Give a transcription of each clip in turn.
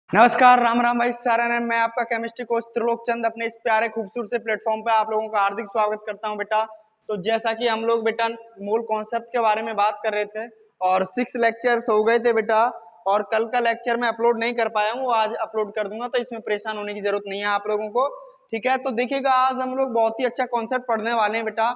नमस्कार, राम राम भाई सारण है। मैं आपका केमिस्ट्री कोच त्रिलोक चंद अपने इस प्यारे खूबसूरत से प्लेटफॉर्म पे आप लोगों का हार्दिक स्वागत करता हूं बेटा। तो जैसा कि हम लोग बेटा मूल कॉन्सेप्ट के बारे में बात कर रहे थे और 6 लेक्चर्स हो गए थे बेटा, और कल का लेक्चर मैं अपलोड नहीं कर पाया हूँ, वो आज अपलोड कर दूंगा, तो इसमें परेशान होने की जरूरत नहीं है आप लोगों को। ठीक है, तो देखिएगा आज हम लोग बहुत ही अच्छा कॉन्सेप्ट पढ़ने वाले हैं बेटा,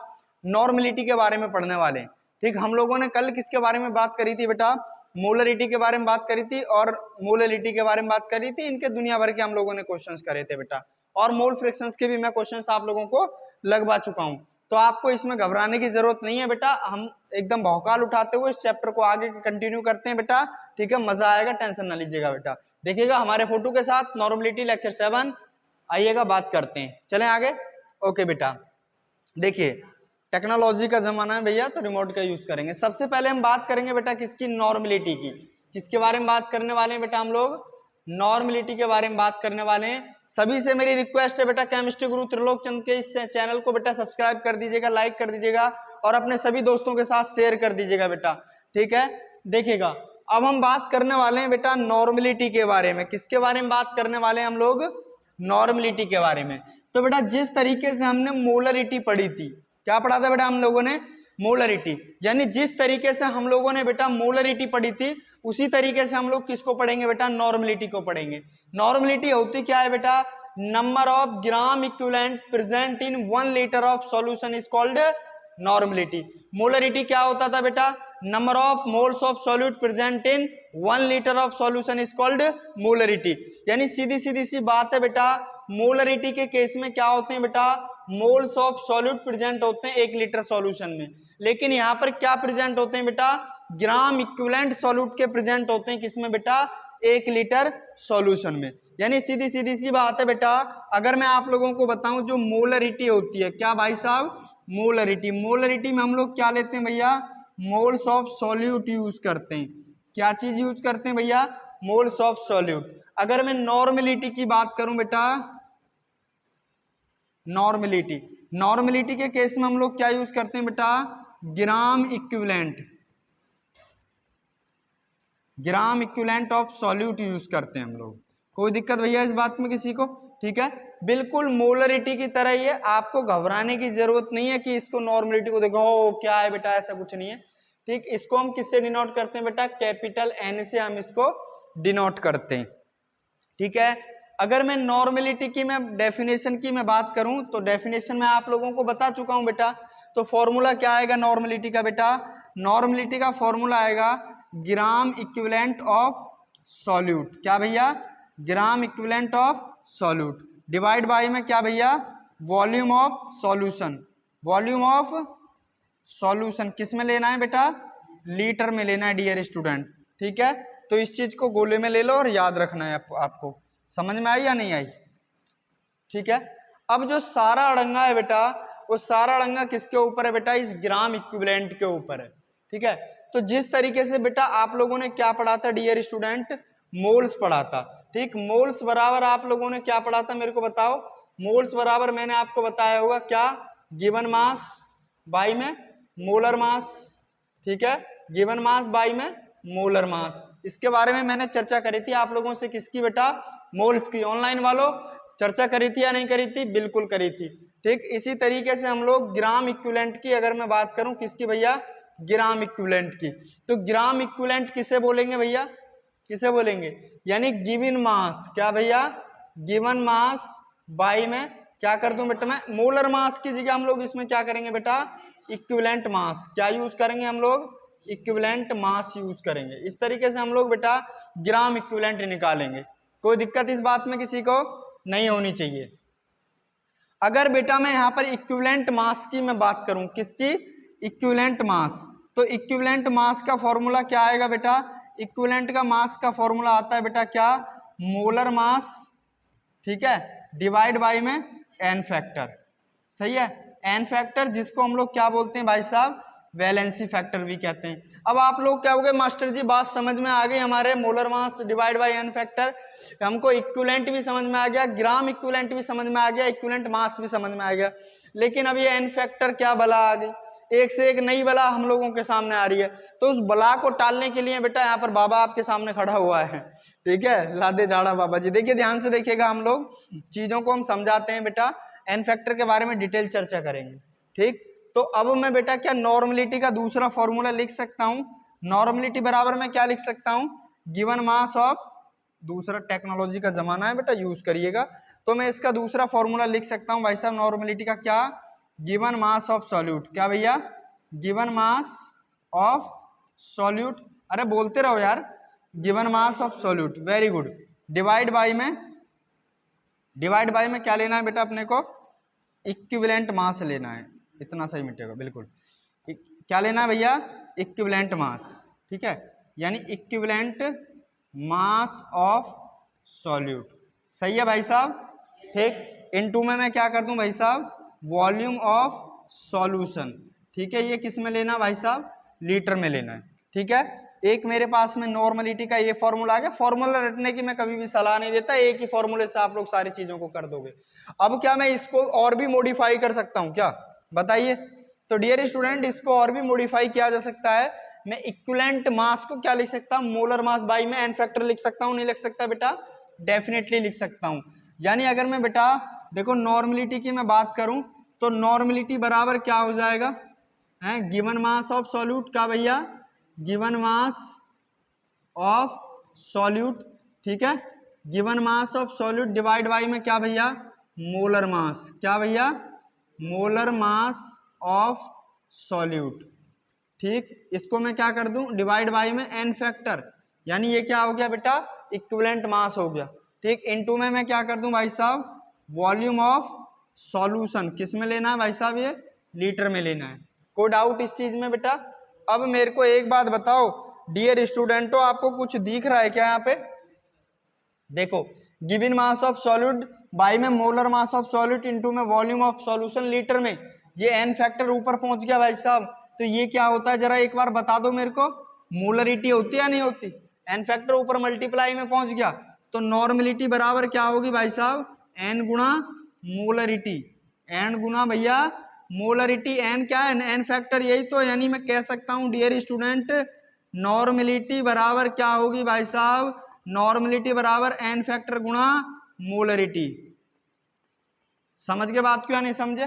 नॉर्मलिटी के बारे में पढ़ने वाले हैं। ठीक, हम लोगों ने कल किसके बारे में बात करी थी बेटा? मोलरिटी के बारे में बात करी थी और मोलरिटी के बारे में बात करी थी। इनके दुनिया भर के हम लोगों ने क्वेश्चंस करे थे बेटा, और मोल फ्रैक्शंस के भी मैं क्वेश्चंस आप लोगों को लगवा चुका हूं। तो आपको इसमें घबराने की जरूरत नहीं है बेटा, हम एकदम भौकाल उठाते हुए इस चैप्टर को आगे कंटिन्यू करते हैं बेटा। ठीक है, मजा आएगा, टेंशन ना लीजिएगा बेटा। देखिएगा हमारे फोटो के साथ नॉर्मलिटी लेक्चर 7, आइएगा बात करते हैं, चलें आगे। ओके बेटा, देखिए टेक्नोलॉजी का जमाना है भैया, तो रिमोट का यूज करेंगे। सबसे पहले हम बात करेंगे बेटा किसकी? नॉर्मलिटी की। किसके बारे में बात करने वाले हैं बेटा? हम लोग नॉर्मलिटी के बारे में बात करने वाले हैं। सभी से मेरी रिक्वेस्ट है बेटा, केमिस्ट्री गुरु त्रिलोक चंद के इस चैनल को बेटा सब्सक्राइब कर दीजिएगा, लाइक कर दीजिएगा और अपने सभी दोस्तों के साथ शेयर कर दीजिएगा बेटा। ठीक है, देखिएगा अब हम बात करने वाले हैं बेटा नॉर्मलिटी के बारे में। किसके बारे में बात करने वाले हैं हम लोग? नॉर्मलिटी के बारे में। तो बेटा जिस तरीके से हमने मोलरिटी पढ़ी थी, क्या पढ़ा था बेटा हम लोगों ने? मोलरिटी। यानी जिस तरीके से हम लोगों ने बेटा मोलरिटी पढ़ी थी, उसी तरीके से हम लोग किसको पढ़ेंगे बेटा? नॉर्मलिटी को पढ़ेंगे। नॉर्मलिटी होती क्या है बेटा? Number of gram equivalent present in 1 litre of solution is called normality. Molarity क्या होता था बेटा? Number of moles of solute present in 1 litre of solution is called molarity. यानी सीधी सीधी सी बात है बेटा, मोलरिटी के केस में क्या होते हैं बेटा? मोल्स ऑफ सॉल्यूट प्रेजेंट होते हैं 1 लीटर सॉल्यूशन में। लेकिन यहाँ पर क्या प्रेजेंट होते हैं बेटा? ग्राम इक्विवेलेंट सॉल्यूट के प्रेजेंट होते हैं किसमें बेटा? 1 लीटर सॉल्यूशन में। यानी सीधी सीधी सी बात है बेटा, अगर मैं आप लोगों को बताऊं जो मोलरिटी होती है, क्या भाई साहब? मोलरिटी। मोलरिटी में हम लोग क्या लेते हैं भैया? मोल्स ऑफ सॉल्यूट यूज करते हैं। क्या चीज यूज करते हैं भैया? Moles of solute. अगर मैं नॉर्मलिटी की बात करूं बेटा, नॉर्मलिटी, नॉर्मलिटी के केस में हम लोग क्या यूज करते हैं बेटा? Gram equivalent, gram equivalent of solute use करते हैं हम लोग। कोई दिक्कत भैया इस बात में किसी को? ठीक है, बिल्कुल मोलरिटी की तरह ही है, आपको घबराने की जरूरत नहीं है कि इसको नॉर्मलिटी को देखो ओ क्या है बेटा, ऐसा कुछ नहीं है। ठीक, इसको हम किससे डिनोट करते हैं बेटा? कैपिटल एन से हम इसको डिनोट करते हैं। ठीक है, अगर मैं नॉर्मलिटी की मैं डेफिनेशन की मैं बात करूं तो डेफिनेशन मैं आप लोगों को बता चुका हूं बेटा। तो फॉर्मूला क्या आएगा नॉर्मलिटी का बेटा? नॉर्मलिटी का फॉर्मूला आएगा ग्राम इक्विवेलेंट ऑफ सॉल्यूट। क्या भैया? Gram equivalent of solute divide by में क्या भैया? Volume of solution. Volume of solution किस में लेना है बेटा? लीटर में लेना है डियर स्टूडेंट। ठीक है, तो इस चीज को गोले में ले लो और याद रखना है आपको। समझ में आई या नहीं आई? ठीक है, अब जो सारा अड़ंगा है बेटा, वो सारा अड़ंगा किसके ऊपर है बेटा? इस ग्राम इक्विवेलेंट के ऊपर है। ठीक है, तो जिस तरीके से बेटा आप लोगों ने क्या पढ़ा था डियर स्टूडेंट? मोल्स पढ़ा था। ठीक, मोल्स बराबर आप लोगों ने क्या पढ़ा था मेरे को बताओ? मोल्स बराबर मैंने आपको बताया होगा क्या? गिवन मास बाई में मोलर मास। ठीक है, गिवन मास बाई में मोलर मास। इसके बारे में मैंने चर्चा करी थी आप लोगों से, किसकी बेटा? मोल्स की। ऑनलाइन वालों चर्चा करी थी या नहीं करी थी? बिल्कुल करी थी। ठीक, इसी तरीके से हम लोग ग्राम इक्विवेलेंट की अगर मैं बात करूं, किसकी भैया? ग्राम इक्विवेलेंट की। तो ग्राम इक्विवेलेंट किसे बोलेंगे भैया? किसे बोलेंगे? यानी गिवन मास। क्या भैया? गिवन मास बाई में क्या कर दूं बेटा मैं? मोलर मास की जगह हम लोग इसमें क्या करेंगे बेटा? Equivalent mass. क्या यूज करेंगे हम लोग? इक्विवेलेंट मास यूज करेंगे। इस तरीके से हम लोग बेटा ग्राम इक्विवेलेंट निकालेंगे। कोई दिक्कत इस बात में किसी को नहीं होनी चाहिए। अगर बेटा मैं यहाँ पर इक्विवेलेंट मास की मैं बात करूं, किसकी? Equivalent mass. तो इक्विवेलेंट मास का फॉर्मूला क्या आएगा बेटा? इक्विवेलेंट का मास का फॉर्मूला आता है बेटा क्या? Molar mass. ठीक है, डिवाइड बाई में एन फैक्टर। सही है, एन फैक्टर जिसको हम लोग क्या बोलते हैं भाई साहब? वैलेंसी फैक्टर भी कहते हैं। अब आप लोग क्या हो गए मास्टर जी, बात समझ में आ गई हमारे? Molar mass divide by n factor, हमको इक्विवेलेंट भी समझ में आ गया, ग्राम इक्विवेलेंट भी समझ में आ गया, इक्विवेलेंट मास भी समझ में आ गया। लेकिन अब ये एन फैक्टर क्या बला आ गई? एक से एक नई बला हम लोगों के सामने आ रही है। तो उस बला को टालने के लिए बेटा यहाँ पर बाबा आपके सामने खड़ा हुआ है। ठीक है, लादे झाड़ा बाबा जी। देखिए ध्यान से देखिएगा, हम लोग चीजों को हम समझाते हैं बेटा, एन फैक्टर के बारे में डिटेल चर्चा करेंगे। ठीक, तो अब मैं बेटा क्या नॉर्मलिटी का दूसरा फॉर्मूला लिख सकता हूं। नॉर्मलिटी बराबर मैं क्या लिख सकता हूं, गिवन मास ऑफ, दूसरा टेक्नोलॉजी का जमाना है बेटा, यूज करिएगा। तो मैं इसका दूसरा फॉर्मूला लिख सकता हूं भाई साहब नॉर्मलिटी का, क्या, गिवन मास ऑफ सॉल्यूट। क्या भैया, गिवन मास ऑफ सॉल्यूट, अरे बोलते रहो यार, given mass of solute, very good. Divide by में क्या लेना है बेटा अपने को, इक्विवेलेंट मास लेना है, इतना सही मिटेगा बिल्कुल। क्या लेना है भैया, इक्विवेलेंट मास, ठीक है, यानी इक्विवेलेंट मास ऑफ सॉल्यूट। सही है भाई साहब, ठीक। इनटू में मैं क्या कर दूं भाई साहब, वॉल्यूम ऑफ सॉल्यूशन, ठीक है। ये किस में लेना भाई साहब, लीटर में लेना है, ठीक है। एक मेरे पास में नॉर्मलिटी का ये फॉर्मूला आ गया। फॉर्मूला रटने की मैं कभी भी सलाह नहीं देता, एक ही फॉर्मूले से आप लोग सारी चीजों को कर दोगे। अब क्या मैं इसको और भी मॉडिफाई कर सकता हूं क्या, बताइए। तो डियर स्टूडेंट, इसको और भी मॉडिफाई किया जा सकता है। मैं इक्विवेलेंट मास को क्या लिख सकता हूं, मोलर मास बाई में एन फैक्टर लिख सकता हूं, नहीं लिख सकता बेटा, डेफिनेटली लिख सकता हूं। यानी अगर मैं बेटा देखो नॉर्मलिटी की मैं बात करूं, तो नॉर्मलिटी बराबर क्या हो जाएगा, है गिवन मास ऑफ सॉल्यूट, का भैया, गिवन मास ऑफ सॉल्यूट, ठीक है, given mass of solute divide by में क्या भैया, मोलर मास, क्या भैया, मोलर मास ऑफ सॉल्यूट, ठीक। इसको मैं क्या कर दूं, डिवाइड बाई में एन फैक्टर, यानी ये क्या हो गया बेटा, इक्विवेलेंट मास हो गया, ठीक। इनटू में मैं क्या कर दूं भाई साहब, वॉल्यूम ऑफ सॉल्यूशन, किस में लेना है भाई साहब, ये लीटर में लेना है। कोई डाउट इस चीज में बेटा। अब मेरे को एक बात बताओ डियर स्टूडेंटो, आपको कुछ दिख रहा है क्या यहाँ पे, देखो, given mass of solute by में molar mass of solute into में वॉल्यूम ऑफ सॉल्यूशन लीटर में, ये एन फैक्टर ऊपर पहुंच गया भाई साहब। तो ये क्या होता है जरा एक बार बता दो मेरे को, मोलरिटी होती है या नहीं होती, एन फैक्टर ऊपर मल्टीप्लाई में पहुंच गया, तो नॉर्मलिटी बराबर क्या होगी भाई साहब, एन गुणा मोलरिटी, एन गुणा भैया मोलरिटी, एन क्या है, एन फैक्टर, यही तो। यानी मैं कह सकता हूं डियर स्टूडेंट, नॉर्मलिटी बराबर क्या होगी भाई साहब, नॉर्मलिटी बराबर एन फैक्टर गुणा मोलरिटी। समझ के बात क्यों नहीं समझे,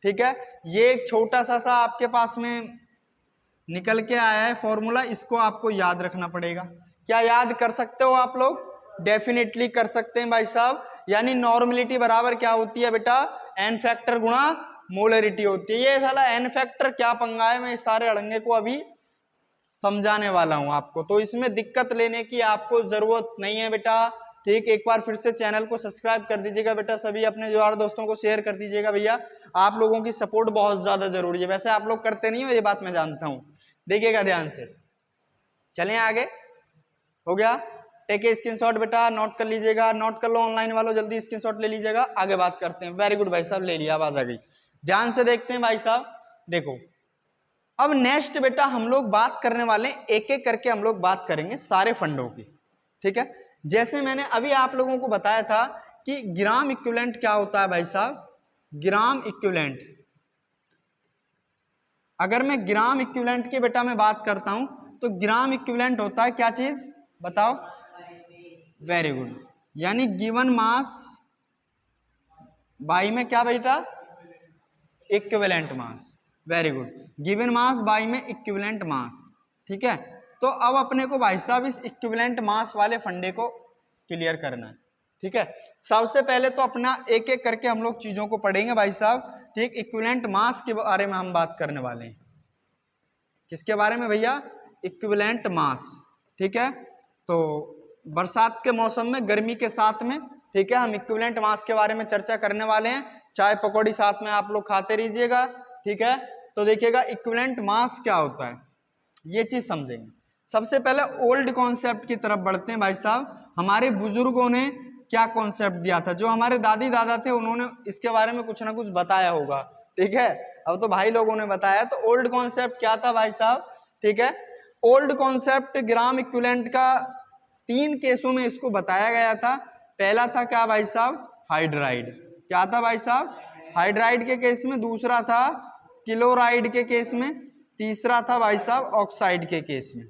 ठीक है। ये एक छोटा सा आपके पास में निकल के आया है फॉर्मूला, इसको आपको याद रखना पड़ेगा। क्या याद कर सकते हो आप लोग, डेफिनेटली कर सकते हैं भाई साहब। यानी नॉर्मलिटी बराबर क्या होती है बेटा, एन फैक्टर गुणा मोलरिटी होती है। ये साला एन फैक्टर क्या पंगा है, मैं इस सारे अड़ंगे को अभी समझाने वाला हूं आपको, तो इसमें दिक्कत लेने की आपको जरूरत नहीं है बेटा, ठीक। एक बार फिर से चैनल को सब्सक्राइब कर दीजिएगा बेटा, सभी अपने यार दोस्तों को शेयर कर दीजिएगा भैया, आप लोगों की सपोर्ट बहुत ज्यादा जरूरी है। वैसे आप लोग करते नहीं हो, ये बात मैं जानता हूं, देखिएगा ध्यान से। चलें आगे, हो गया, टेक ए स्क्रीनशॉट बेटा, नोट कर लीजिएगा, नोट कर लो ऑनलाइन वालों, जल्दी स्क्रीनशॉट ले लीजिएगा, आगे बात करते हैं। वेरी गुड भाई साहब, ले लिया, आवाज आ गई। ध्यान से देखते हैं भाई साहब, देखो अब नेक्स्ट बेटा हम लोग बात करने वाले, एक एक करके हम लोग बात करेंगे सारे फंडों की, ठीक है। जैसे मैंने अभी आप लोगों को बताया था कि ग्राम इक्विवेलेंट क्या होता है भाई साहब, ग्राम इक्विवेलेंट, अगर मैं ग्राम इक्विवेलेंट की बेटा मैं बात करता हूं, तो ग्राम इक्विवेलेंट होता है क्या चीज, बताओ, वेरी गुड, यानी गिवन मास बाई में क्या बेटा, equivalent mass, very good, given mass by में इक्विवेलेंट मास, ठीक है। तो अब अपने को भाई साहब इस इक्विवेलेंट मास वाले फंडे को क्लियर करना है, ठीक है। सबसे पहले तो अपना एक एक करके हम लोग चीजों को पढ़ेंगे भाई साहब, ठीक। इक्विवेलेंट मास के बारे में हम बात करने वाले हैं, किसके बारे में भैया, इक्विवेलेंट मास, ठीक है। तो बरसात के मौसम में, गर्मी के साथ में, ठीक है, हम इक्विवेलेंट मास के बारे में चर्चा करने वाले हैं। चाय पकौड़ी साथ में आप लोग खाते रहिएगा, ठीक है। तो देखिएगा इक्विवेलेंट मास क्या होता है, ये चीज समझेंगे। सबसे पहले ओल्ड कॉन्सेप्ट की तरफ बढ़ते हैं भाई साहब। हमारे बुजुर्गों ने क्या कॉन्सेप्ट दिया था, जो हमारे दादी दादा थे उन्होंने इसके बारे में कुछ ना कुछ बताया होगा, ठीक है। अब तो भाई लोगों ने बताया, तो ओल्ड कॉन्सेप्ट क्या था भाई साहब, ठीक है। ओल्ड कॉन्सेप्ट ग्राम इक्विवेलेंट का 3 केसों में इसको बताया गया था। पहला था क्या भाई साहब, हाइड्राइड, क्या था भाई साहब, हाइड्राइड के केस में, दूसरा था क्लोराइड के केस में, तीसरा था भाई साहब ऑक्साइड के केस में,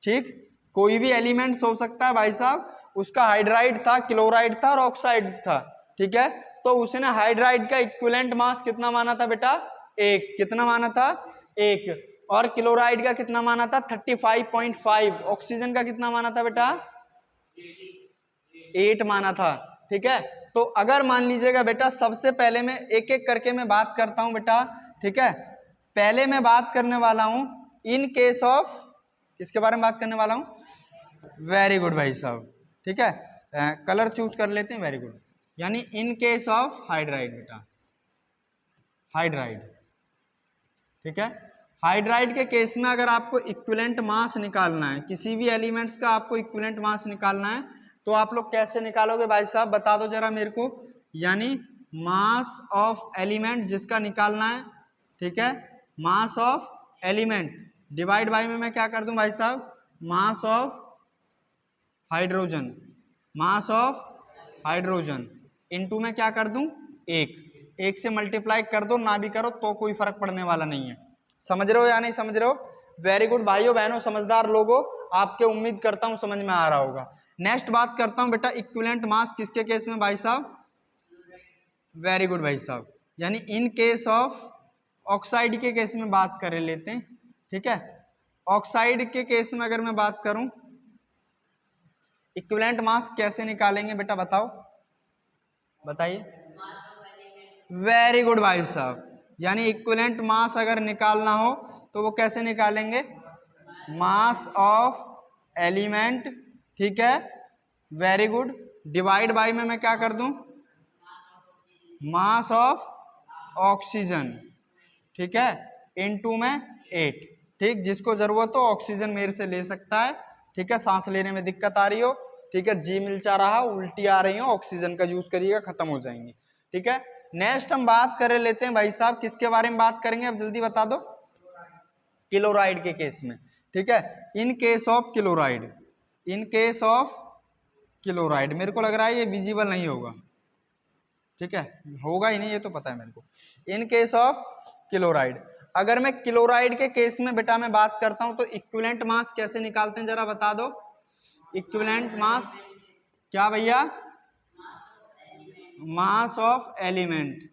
ठीक। कोई भी एलिमेंट्स हो सकता है भाई साहब, उसका हाइड्राइड था, क्लोराइड था और ऑक्साइड था, ठीक है। तो उसने हाइड्राइड का इक्विवेलेंट मास कितना माना था बेटा? 1। कितना माना था? 1। और क्लोराइड का कितना माना था? 35.5। ऑक्सीजन का कितना माना था बेटा? 8 माना था, ठीक है। तो अगर मान लीजिएगा बेटा, सबसे पहले मैं एक एक करके मैं बात करता हूं बेटा, ठीक है। पहले मैं बात करने वाला हूं इन केस ऑफ, किसके बारे में बात करने वाला हूं? वेरी गुड भाई साहब, ठीक है। कलर चूज कर लेते हैं, वेरी गुड। यानी इन केस ऑफ हाइड्राइड बेटा, हाइड्राइड, ठीक है। हाइड्राइड के केस में अगर आपको इक्विवेलेंट मास निकालना है, किसी भी एलिमेंट्स का आपको इक्विवेलेंट मास निकालना है, तो आप लोग कैसे निकालोगे भाई साहब, बता दो जरा मेरे को। यानी मास ऑफ एलिमेंट जिसका निकालना है, ठीक है, mass of element divide by में मैं क्या कर दूं भाई साहब? Mass of hydrogen, mass of hydrogen into में क्या कर दूं? 1 से मल्टीप्लाई कर दो, ना भी करो तो कोई फर्क पड़ने वाला नहीं है। समझ रहे हो या नहीं समझ रहे हो? वेरी गुड भाइयों बहनों, समझदार लोगों, आपके उम्मीद करता हूं समझ में आ रहा होगा। नेक्स्ट बात करता हूं बेटा, इक्विवेलेंट मास किसके केस में भाई साहब? वेरी गुड भाई साहब, यानी इन केस ऑफ ऑक्साइड के केस में बात कर लेते हैं, ठीक है। ऑक्साइड के केस में अगर मैं बात करूं, इक्विवेलेंट मास कैसे निकालेंगे बेटा, बताओ, बताइए। वेरी गुड भाई साहब, यानी इक्विवेलेंट मास अगर निकालना हो तो वो कैसे निकालेंगे? मास ऑफ एलिमेंट, ठीक है, वेरी गुड, डिवाइड बाय में मैं क्या कर दूं? मास ऑफ ऑक्सीजन, ठीक है, इनटू में 8, ठीक। जिसको जरूरत हो ऑक्सीजन मेरे से ले सकता है, ठीक है। सांस लेने में दिक्कत आ रही हो, ठीक है, जी मिलचा रहा, उल्टी आ रही हो, ऑक्सीजन का यूज करिएगा, खत्म हो जाएंगी, ठीक है। नेक्स्ट हम बात कर लेते हैं भाई साहब, किसके बारे में बात करेंगे अब जल्दी बता दो? क्लोराइड के केस में, ठीक है। इन case of chloride, in case of chloride, मेरे को लग रहा है ये विजिबल नहीं होगा, ठीक है, होगा ही नहीं, ये तो पता है मेरे को। इन केस ऑफ क्लोराइड, अगर मैं क्लोराइड के केस में बेटा मैं बात करता हूं तो इक्विवेलेंट मास कैसे निकालते हैं जरा बता दो? इक्विवेलेंट मास क्या भैया? Mass of element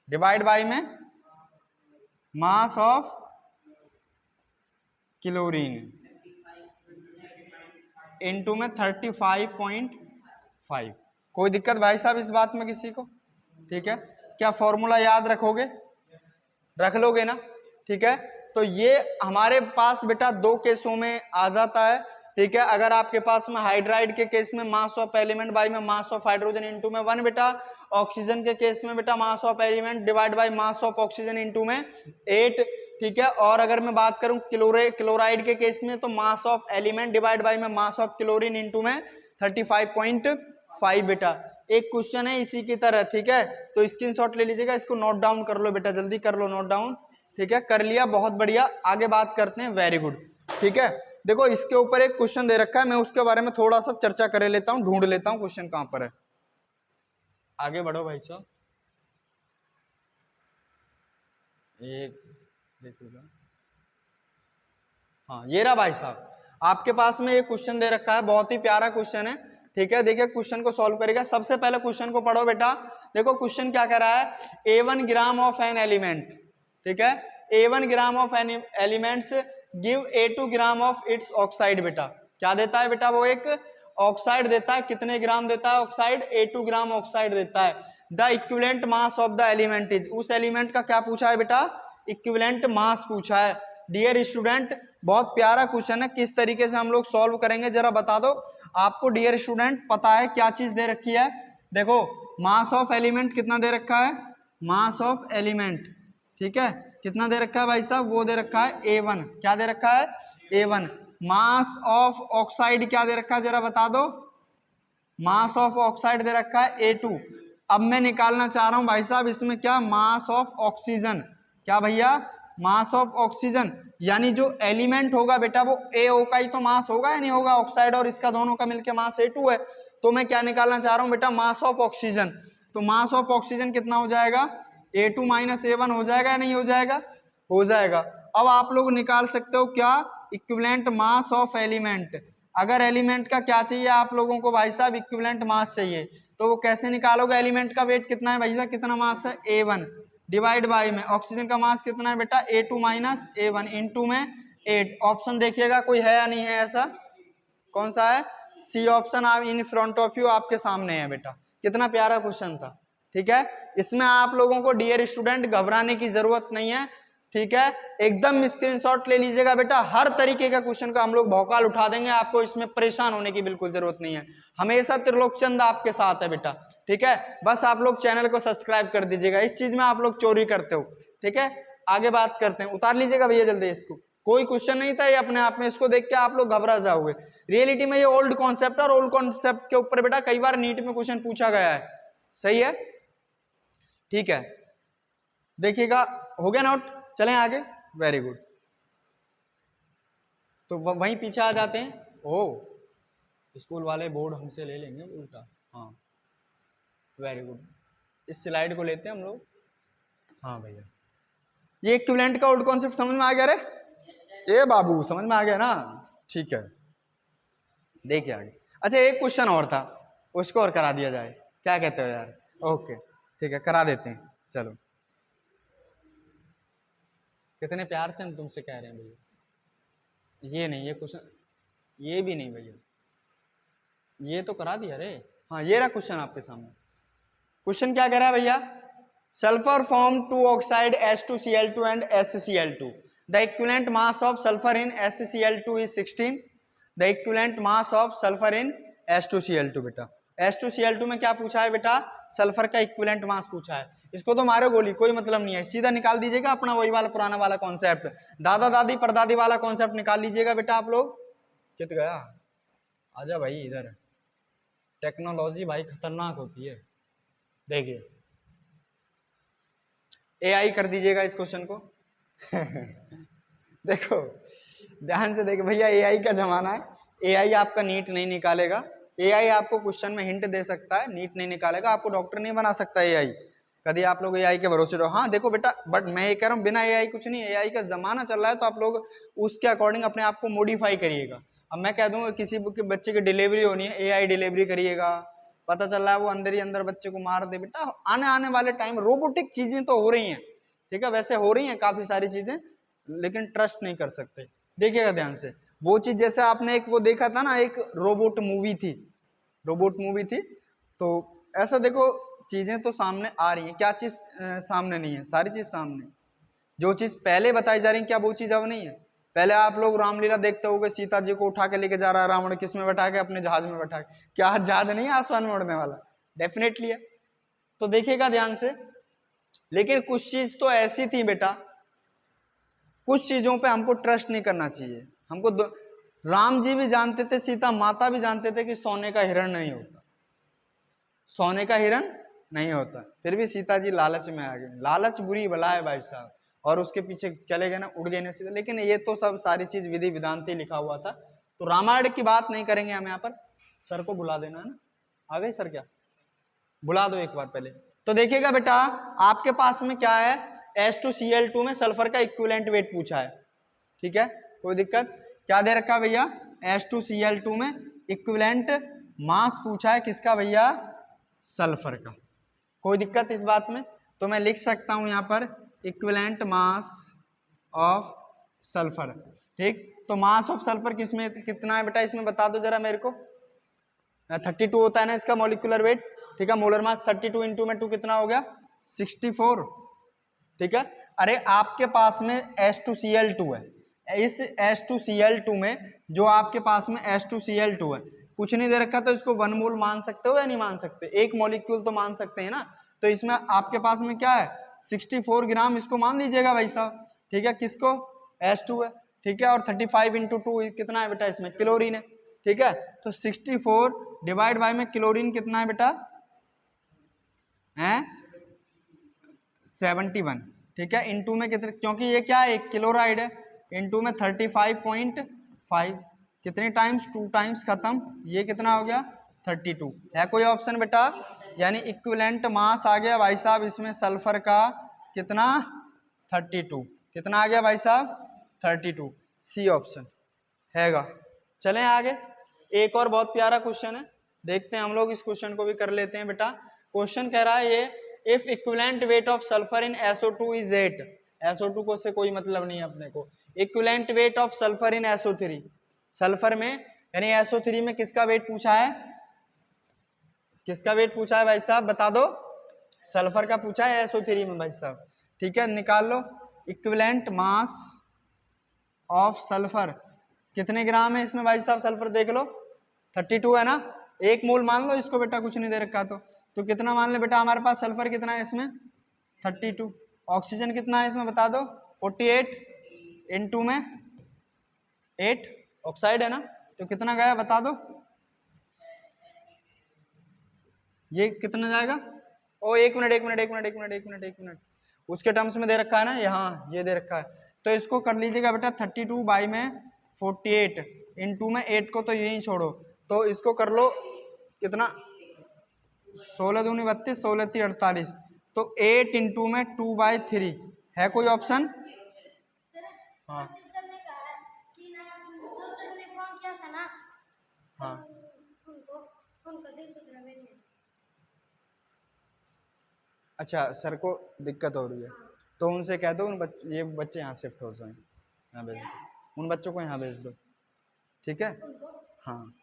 divide by में मास ऑफ क्लोरीन इनटू में 35.5। कोई दिक्कत भाई साहब इस बात में किसी को? ठीक है, क्या फॉर्मूला याद रखोगे? रख लोगे ना? ठीक है, तो ये हमारे पास बेटा 2 केसों में आ जाता है, ठीक है। अगर आपके पास में हाइड्राइड के केस में मास ऑफ एलिमेंट बाय में मास ऑफ हाइड्रोजन इनटू में 1 बेटा, ऑक्सीजन के केस में बेटा mass of element divide by mass of oxygen into में 8, ठीक है। और अगर मैं बात करूं क्लोराइड के केस में तो mass of element divide by में मास ऑफ क्लोरीन इनटू में 35.5 बेटा। एक क्वेश्चन है इसी की तरह, ठीक है, तो स्क्रीनशॉट ले लीजिएगा, इसको नोट डाउन कर लो बेटा, जल्दी कर लो नोट डाउन, ठीक है। कर लिया, बहुत बढ़िया, आगे बात करते हैं, वेरी गुड, ठीक है। देखो इसके ऊपर एक क्वेश्चन दे रखा है, मैं उसके बारे में थोड़ा सा चर्चा कर लेता हूं, ढूंढ लेता हूं क्वेश्चन कहां पर है। आगे बढ़ो भाई साहब, एक देखिएगा, हाँ ये रहा भाई साहब, आपके पास में एक क्वेश्चन दे रखा है, बहुत ही प्यारा क्वेश्चन है, ठीक है। देखिए क्वेश्चन को सॉल्व करेगा, सबसे पहले क्वेश्चन को पढ़ो बेटा। देखो क्वेश्चन क्या कह रहा है, A1 gram of an element, ठीक है, A1 gram of an elements give A2 gram of its oxide. बेटा क्या देता है बेटा, वो एक ऑक्साइड देता है, कितने ग्राम देता है ऑक्साइड? A2 ग्राम ऑक्साइड देता है। The equivalent mass of the element is, उस एलिमेंट का क्या पूछा है बेटा? इक्विवेलेंट मास पूछा है। डियर स्टूडेंट, बहुत प्यारा क्वेश्चन है, किस तरीके से हम लोग सॉल्व करेंगे जरा बता दो आपको। डियर स्टूडेंट पता है क्या चीज दे रखी है? देखो मास ऑफ एलिमेंट कितना दे रखा है? मास ऑफ एलिमेंट, ठीक है, कितना दे रखा है भाई साहब? वो दे रखा है A1। क्या दे रखा है? A1। मास ऑफ ऑक्साइड क्या दे रखा है जरा बता दो? मास ऑफ ऑक्साइड दे रखा है A2। अब मैं निकालना चाह रहा हूं भाई साहब इसमें क्या? Mass of oxygen. क्या भैया? मास ऑफ ऑक्सीजन, यानी जो एलिमेंट होगा बेटा वो AO का ही तो मास होगा या नहीं होगा? ऑक्साइड और इसका दोनों का मिलके मास A2 है। तो मैं क्या निकालना चाह रहा हूं बेटा? Mass of oxygen. तो मास ऑफ ऑक्सीजन कितना हो जाएगा? A2 माइनस A1 हो जाएगा या नहीं हो जाएगा? हो जाएगा। अब आप लोग निकाल सकते हो क्या? Equivalent mass of element. अगर एलिमेंट का क्या चाहिए आप लोगों को भाई साहब, इक्विवेलेंट मास चाहिए, तो वो कैसे निकालोगे? एलिमेंट का वेट कितना है भाई साहब, कितना मास है A1 डिवाइड बाई में ऑक्सीजन का मास कितना है बेटा A2 माइनस A1 इनटू में 8। ऑप्शन देखिएगा कोई है या नहीं है ऐसा, कौन सा है? सी ऑप्शन आप इन फ्रंट ऑफ यू आपके सामने है बेटा। कितना प्यारा क्वेश्चन था, ठीक है। इसमें आप लोगों को डियर स्टूडेंट घबराने की जरूरत नहीं है, ठीक है। एकदम स्क्रीनशॉट ले लीजिएगा बेटा, हर तरीके का क्वेश्चन का हम लोग भौकाल उठा देंगे, आपको इसमें परेशान होने की बिल्कुल जरूरत नहीं है। हमेशा त्रिलोक चंद आपके साथ है बेटा, ठीक है। बस आप लोग चैनल को सब्सक्राइब कर दीजिएगा, इस चीज में आप लोग चोरी करते हो, ठीक है। आगे बात करते हैं, उतार लीजिएगा भैया जल्दी इसको। कोई क्वेश्चन नहीं था ये अपने आप में, इसको देख के आप लोग घबरा जाओगे। रियलिटी में ये ओल्ड कॉन्सेप्ट है और ओल्ड कॉन्सेप्ट के ऊपर बेटा कई बार नीट में क्वेश्चन पूछा गया है, सही है, ठीक है। देखिएगा, हो गया नोट, चलें आगे। वेरी गुड, तो वहीं पीछे आ जाते हैं। ओ, स्कूल वाले बोर्ड हमसे ले लेंगे उल्टा, हाँ वेरी गुड। इस स्लाइड को लेते हैं हम लोग। हाँ भैया, ये इक्विवेलेंट का ओल्ड कॉन्सेप्ट समझ में आ गया रे? ए बाबू समझ में आ गया ना, ठीक है। देखिए आगे, अच्छा एक क्वेश्चन और था, उसको और करा दिया जाए, क्या कहते हो यार? ओके ठीक है, करा देते हैं, चलो। कितने प्यार से हम तुमसे कह रहे हैं भैया, ये नहीं, ये क्वेश्चन, ये भी नहीं भैया, ये तो करा दिया रे। हाँ ये रहा क्वेश्चन आपके सामने। क्वेश्चन क्या कह रहा है भैया? Sulphur form 2 oxide H2Cl2 and SCl2. The equivalent mass of sulphur in SCl2 is 16. The equivalent mass of sulphur in H2Cl2 बेटा। H2Cl2 में क्या पूछा है बेटा? सल्फर का इक्विवेलेंट मास पूछा है। इसको तो मारो गोली, कोई मतलब नहीं है, सीधा निकाल दीजिएगा अपना वही वाला पुराना वाला कॉन्सेप्ट, दादा दादी परदादी वाला कॉन्सेप्ट निकाल लीजिएगा बेटा आप लोग। कित गया, आजा भाई इधर, टेक्नोलॉजी भाई खतरनाक होती है। देखिए AI कर दीजिएगा इस क्वेश्चन को। देखो ध्यान से देखो भैया, AI का जमाना है, AI आपका नीट नहीं निकालेगा। AI आपको क्वेश्चन में हिंट दे सकता है, नीट नहीं निकालेगा, आपको डॉक्टर नहीं बना सकता AI। कभी आप लोग AI के भरोसे रहो। हाँ देखो बेटा, बट मैं ये कह रहा हूँ बिना AI कुछ नहीं, AI का जमाना चल रहा है, तो आप लोग उसके अकॉर्डिंग अपने आप को मॉडिफाई करिएगा। अब मैं कह दूंगा किसी बच्चे की डिलीवरी होनी है, AI डिलीवरी करिएगा, पता चल रहा है वो अंदर ही अंदर बच्चे को मार दे। बेटा आने वाले टाइम रोबोटिक चीजें तो हो रही हैं, ठीक है, वैसे हो रही हैं काफी सारी चीजें, लेकिन ट्रस्ट नहीं कर सकते। देखिएगा ध्यान से, वो चीज जैसे आपने एक वो देखा था ना, एक रोबोट मूवी थी, रोबोट मूवी थी, तो ऐसा देखो चीजें तो सामने आ रही हैं, क्या चीज सामने नहीं है? सारी चीज सामने। जो चीज पहले बताई जा रही है क्या वो चीज अब नहीं है? पहले आप लोग रामलीला देखते होगे, सीता जी को उठा के लेके जा रहा है रावण, किस में बैठा के? अपने जहाज में बैठा के। क्या जहाज नहीं है आसमान में उड़ने वाला? डेफिनेटली है। तो देखिएगा ध्यान से, लेकिन कुछ चीज तो ऐसी थी बेटा, कुछ चीजों पे हमको ट्रस्ट नहीं करना चाहिए। हमको राम जी भी जानते थे, सीता माता भी जानते थे कि सोने का हिरण नहीं होता, सोने का हिरण नहीं होता, फिर भी सीता जी लालच में आ गए। लालच बुरी बला है भाई साहब, और उसके पीछे चले गए ना, उड़ गए ना सीधा। लेकिन ये तो सब सारी चीज विधि विधान ही लिखा हुआ था, तो रामायण की बात नहीं करेंगे हम यहाँ पर। सर को बुला देना है ना, आ गए सर? क्या बुला दो एक बार पहले। तो देखिएगा बेटा, आपके पास में क्या है, H2Cl2 में सल्फर का इक्विवेलेंट वेट पूछा है, ठीक है, कोई दिक्कत? क्या दे रखा है भैया? H2Cl2 में इक्विवेलेंट मास पूछा है, किसका भैया? सल्फर का। कोई दिक्कत इस बात में? तो मैं लिख सकता हूं यहां पर इक्विवेलेंट मास ऑफ सल्फर, ठीक। तो मास ऑफ सल्फर किसमें कितना है बेटा, इसमें बता दो जरा मेरे को। 32 होता है ना इसका मॉलिक्यूलर वेट, ठीक है। मोलर मास 32 इंटू में 2 कितना हो गया? 64, ठीक है। अरे आपके पास में H2Cl2 है, इस H2Cl2 में जो आपके पास में H2Cl2 है, कुछ नहीं दे रखा, तो इसको 1 मोल मान सकते हो या नहीं मान सकते? एक मॉलिक्यूल तो मान सकते हैं ना। तो इसमें आपके पास में क्या है? 64 ग्राम, इसको मान लीजिएगा भाई साहब, ठीक है। किसको? H2 है, ठीक है। और 35 इंटू 2 कितना है बेटा? इसमें क्लोरीन है, ठीक है। तो 64 डिवाइड बाय में क्लोरीन कितना है बेटा? है 71, ठीक है। इंटू में कितने, क्योंकि ये क्या है, एक क्लोराइड है, इंटू में 35.5, कितने टाइम्स? 2 टाइम्स खत्म, ये कितना हो गया? 32। है कोई ऑप्शन बेटा? यानी इक्विवेलेंट मास आ गया भाई साहब इसमें सल्फर का कितना? 32। कितना आ गया भाई साहब? 32, सी ऑप्शन। हैगा। चलें आगे, एक और बहुत प्यारा क्वेश्चन है, देखते हैं हम लोग, इस क्वेश्चन को भी कर लेते हैं बेटा। क्वेश्चन कह रहा है ये, if equivalent weight of sulphur in SO2 is 8, SO2 को से कोई मतलब नहीं है अपने को, equivalent weight of sulphur in SO3, sulphur में यानी SO3 में किसका वेट पूछा है, किसका वेट पूछा है भाई साहब बता दो, सल्फर का पूछा है SO3 में भाई साहब, ठीक है निकाल लो। इक्विवेलेंट मास ऑफ सल्फर कितने ग्राम है इसमें भाई साहब, सल्फर देख लो 32 है ना, 1 मोल मान लो इसको बेटा, कुछ नहीं दे रखा तो कितना मान ले बेटा हमारे पास, सल्फर कितना है इसमें 32, ऑक्सीजन कितना है इसमें बता दो 48, इनटू में 8 ऑक्साइड है ना, तो कितना गया बता दो, ये कितना जाएगा, ओ एक मिनट, उसके टर्म्स में दे रखा है ना यहाँ, ये दे रखा है, तो इसको कर लीजिएगा बेटा 32 बाई में 48 इनटू में 8 को तो यही छोड़ो, तो इसको कर लो कितना 16 दूनी 32, 16 तीन 48, तो 8 इंटू में 2/3 है कोई ऑप्शन? हाँ हाँ अच्छा, सर को दिक्कत हो रही है तो उनसे कह दो ये बच्चे यहाँ शिफ्ट हो जाएं, यहाँ भेज दो, उन बच्चों को यहाँ भेज दो, ठीक है हाँ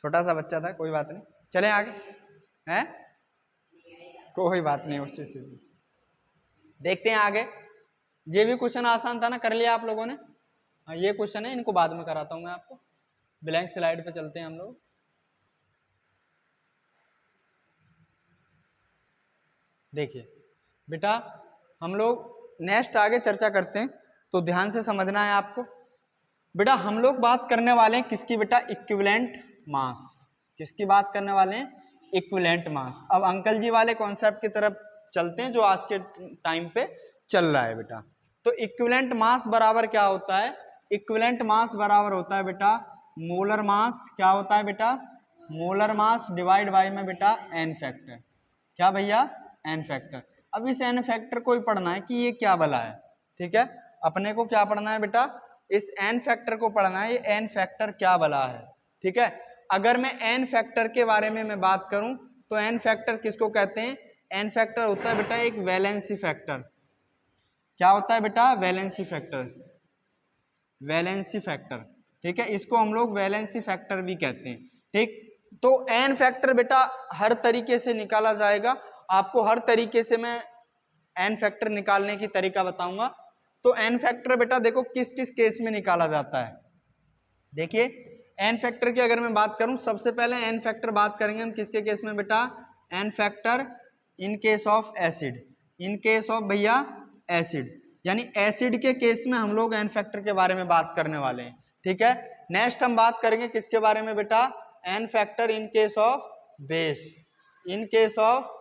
छोटा सा बच्चा था, कोई बात नहीं, चलें आगे हैं, कोई बात नहीं उस चीज से। देखते हैं आगे, ये भी क्वेश्चन आसान था ना, कर लिया आप लोगों ने, हाँ ये क्वेश्चन है, इनको बाद में कराता हूँ मैं आपको, ब्लैंक स्लाइड पे चलते हैं हम लोग। देखिए बेटा हम लोग नेक्स्ट आगे चर्चा करते हैं, तो ध्यान से समझना है आपको बेटा। हम लोग बात करने वाले हैं किसकी बेटा, इक्विवेलेंट मास, किसकी बात करने वाले हैं, इक्विवेलेंट मास। अब अंकल जी वाले कॉन्सेप्ट की तरफ चलते हैं जो आज के टाइम पे चल रहा है बेटा। तो इक्विवेलेंट मास बराबर क्या होता है, इक्विवेलेंट मास बराबर होता है बेटा मोलर मास, क्या होता है बेटा, मोलर मास डिवाइड बाई में बेटा एन फैक्टर, क्या भैया एन फैक्टर। अब इस एन फैक्टर को ही पढ़ना है कि ये क्या बला है, ठीक है, अपने को क्या पढ़ना है बेटा, इस एन फैक्टर को पढ़ना है, ये एन फैक्टर क्या बला है, ठीक है। अगर मैं एन फैक्टर के बारे में मैं बात करूं तो एन फैक्टर किसको कहते हैं, एन फैक्टर होता है बेटा एक वैलेंसी फैक्टर, क्या होता है बेटा, वैलेंसी फैक्टर, वैलेंसी फैक्टर, ठीक है, इसको हम लोग वैलेंसी फैक्टर भी कहते हैं, ठीक। तो एन फैक्टर बेटा हर तरीके से निकाला जाएगा, आपको हर तरीके से मैं एन फैक्टर निकालने की तरीका बताऊंगा। तो एन फैक्टर बेटा देखो किस किस केस में निकाला जाता है, देखिए एन फैक्टर की अगर मैं बात करूं, सबसे पहले एन फैक्टर बात करेंगे हम किसके केस में बेटा, n factor in case of acid, in case of भैया एसिड, यानी एसिड के केस में हम लोग एन फैक्टर के बारे में बात करने वाले हैं, ठीक है। नेक्स्ट हम बात करेंगे किसके बारे में बेटा, n factor in case of base, in case of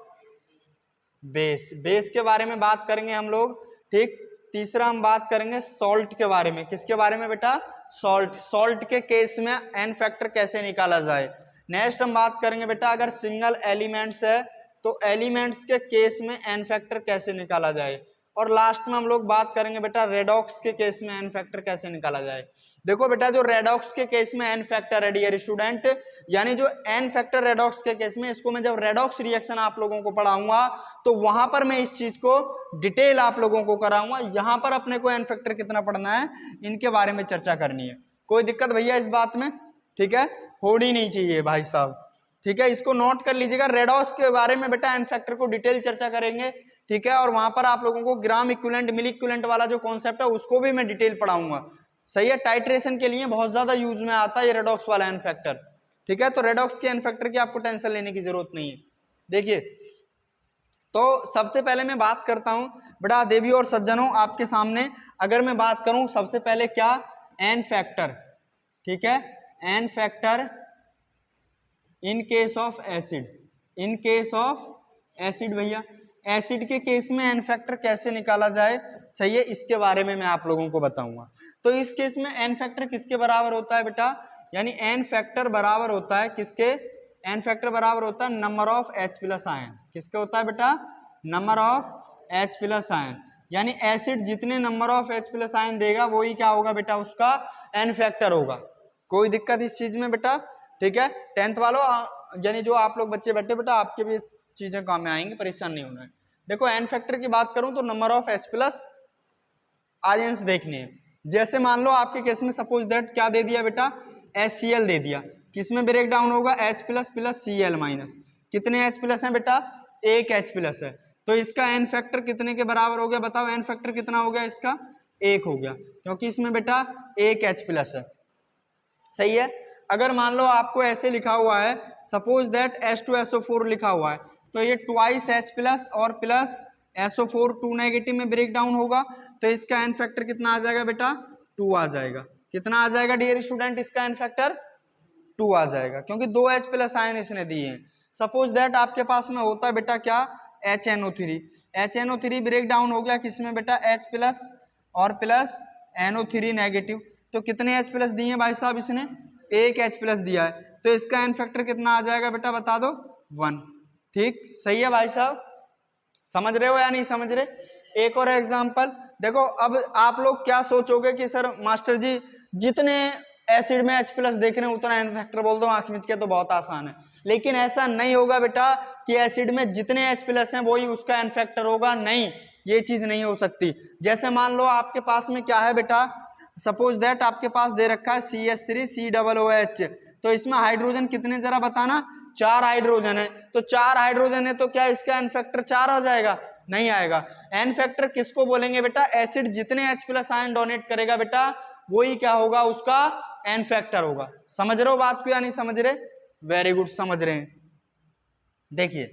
base, base के बारे में बात करेंगे हम लोग, ठीक। तीसरा हम बात करेंगे सॉल्ट के बारे में, किसके बारे में बेटा, सॉल्ट, सॉल्ट के केस में एन फैक्टर कैसे निकाला जाए। नेक्स्ट हम बात करेंगे बेटा अगर सिंगल एलिमेंट्स है तो एलिमेंट्स के केस में एन फैक्टर कैसे निकाला जाए। और लास्ट में हम लोग बात करेंगे बेटा रेडॉक्स के केस में एन फैक्टर कैसे निकाला जाए। देखो बेटा जो रेडॉक्स के केस में एन फैक्टर है डियर स्टूडेंट, यानी जो एन फैक्टर रेडॉक्स के केस में, इसको मैं जब रेडॉक्स रिएक्शन आप लोगों को पढ़ाऊंगा तो वहां पर मैं इस चीज को डिटेल आप लोगों को कराऊंगा। यहां पर अपने को एन फैक्टर कितना पढ़ना है इनके बारे में चर्चा करनी है। कोई दिक्कत भैया इस बात में, ठीक है, होनी नहीं चाहिए भाई साहब, ठीक है, इसको नोट कर लीजिएगा। रेडॉक्स के बारे में बेटा एन फैक्टर को डिटेल चर्चा करेंगे, ठीक है, और वहां पर आप लोगों को ग्राम इक्विवेलेंट मिल इक्विवेलेंट वाला जो कॉन्सेप्ट है उसको भी मैं डिटेल पढ़ाऊंगा, सही है। टाइट्रेशन के लिए बहुत ज्यादा यूज में आता है ये रेडॉक्स वाला एन फैक्टर, ठीक है। तो रेडॉक्स के एन फैक्टर की आपको टेंशन लेने की जरूरत नहीं है। देखिए तो सबसे पहले मैं बात करता हूं बेटा देवी और सज्जनों आपके सामने, अगर मैं बात करूं सबसे पहले क्या, एन फैक्टर, ठीक है, n factor in case of acid, in case of acid, भैया एसिड के केस में एन फैक्टर कैसे निकाला जाए, सही है, इसके बारे में मैं आप लोगों को बताऊंगा। तो इस केस में एन फैक्टर किसके बराबर होता है बेटा, यानी एन फैक्टर बराबर होता है किसके, एन फैक्टर बराबर होता है नंबर ऑफ H+ आयन, किसके होता है बेटा, नंबर ऑफ H+ आयन। यानी एसिड जितने number of H plus ion देगा वही क्या होगा बेटा, उसका एन फैक्टर होगा। कोई दिक्कत इस चीज में बेटा? ठीक है, 10th वालों यानी जो आप लोग बच्चे बैठे बेटा, आपके भी चीजें काम में आएंगी, परेशान नहीं होना है। देखो एन फैक्टर की बात करूं तो number of H plus ions देखने हैं। जैसे मान लो आपके केस में सपोज दैट क्या दे दिया बेटा, HCl दे दिया, किसमें ब्रेक डाउन होगा, H plus plus Cl minus. कितने H प्लस है बेटा, एक H प्लस है, तो इसका एन फैक्टर कितने के बराबर हो गया बताओ, एन फैक्टर कितना हो गया इसका, एक हो गया, क्योंकि इसमें बेटा एक H प्लस है। सही है। अगर मान लो आपको ऐसे लिखा हुआ है, सपोज दैट H2SO4 लिखा हुआ है, तो ये ट्वाइस H प्लस और प्लस SO4 2 नेगेटिव में ब्रेक डाउन होगा, तो इसका एन फैक्टर कितना आ जाएगा बेटा, 2 आ जाएगा। कितना आ जाएगा डियर स्टूडेंट, इसका एन फैक्टर 2 आ जाएगा, क्योंकि 2 H प्लस आयन इसने दिए हैं। सपोज दैट आपके पास में होता है बेटा क्या, HNO3, HNO3 ब्रेक डाउन हो गया किसमें बेटा, H प्लस और प्लस NO3 नेगेटिव, तो कितने H प्लस दिए हैं भाई साहब इसने, एक H प्लस दिया है, तो इसका एन फैक्टर कितना आ जाएगा बेटा बता दो, 1। ठीक, सही है भाई साहब, समझ रहे हो या नहीं समझ रहे। एक और एग्जांपल देखो, अब आप लोग क्या सोचोगे कि सर मास्टर जी जितने एसिड में H प्लस देख रहे हैं उतना एन फैक्टर बोल दो आंख मिच के, तो बहुत आसान है। लेकिन ऐसा नहीं होगा बेटा कि एसिड में जितने H प्लस हैं वही उसका एन फैक्टर होगा, नहीं, ये चीज नहीं हो सकती। जैसे मान लो आपके पास में क्या है बेटा, सपोज दैट आपके पास दे रखा है CH3COOH, तो इसमें हाइड्रोजन कितने जरा बताना, 4 हाइड्रोजन है, तो 4 हाइड्रोजन है तो क्या इसका एन फैक्टर 4 आ जाएगा, नहीं आएगा। एन फैक्टर किसको बोलेंगे बेटा, एसिड जितने H प्लस आयन डोनेट करेगा बेटा वही क्या होगा, उसका एन फैक्टर होगा। समझ रहे हो बात को या नहीं समझ रहे, वेरी गुड, समझ रहे हैं। देखिए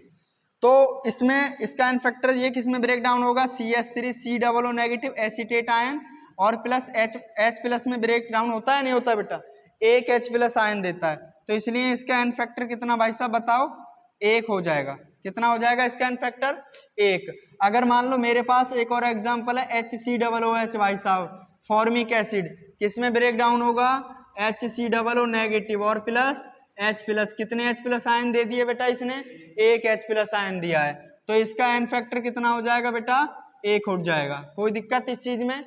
तो इसमें इसका एन फैक्टर ये किसमें ब्रेक डाउन होगा, CH3COO नेगेटिव एसीटेट आयन और प्लस H प्लस में ब्रेक डाउन होता है नहीं होता बेटा, एक H प्लस आयन देता है, तो इसलिए इसका एन फैक्टर कितना भाई साहब बताओ, एक हो जाएगा। कितना हो जाएगा इसका एन फैक्टर, एक। अगर मान लो मेरे पास एक और एग्जांपल है HCOOH भाई साहब, फॉर्मिक एसिड, किसमें ब्रेक डाउन होगा, HCOO नेगेटिव और प्लस H प्लस, कितने H प्लस आयन दे दिए बेटा इसने, एक H प्लस आयन दिया है, तो इसका एन फैक्टर कितना हो जाएगा बेटा, एक हो जाएगा। कोई दिक्कत इस चीज में,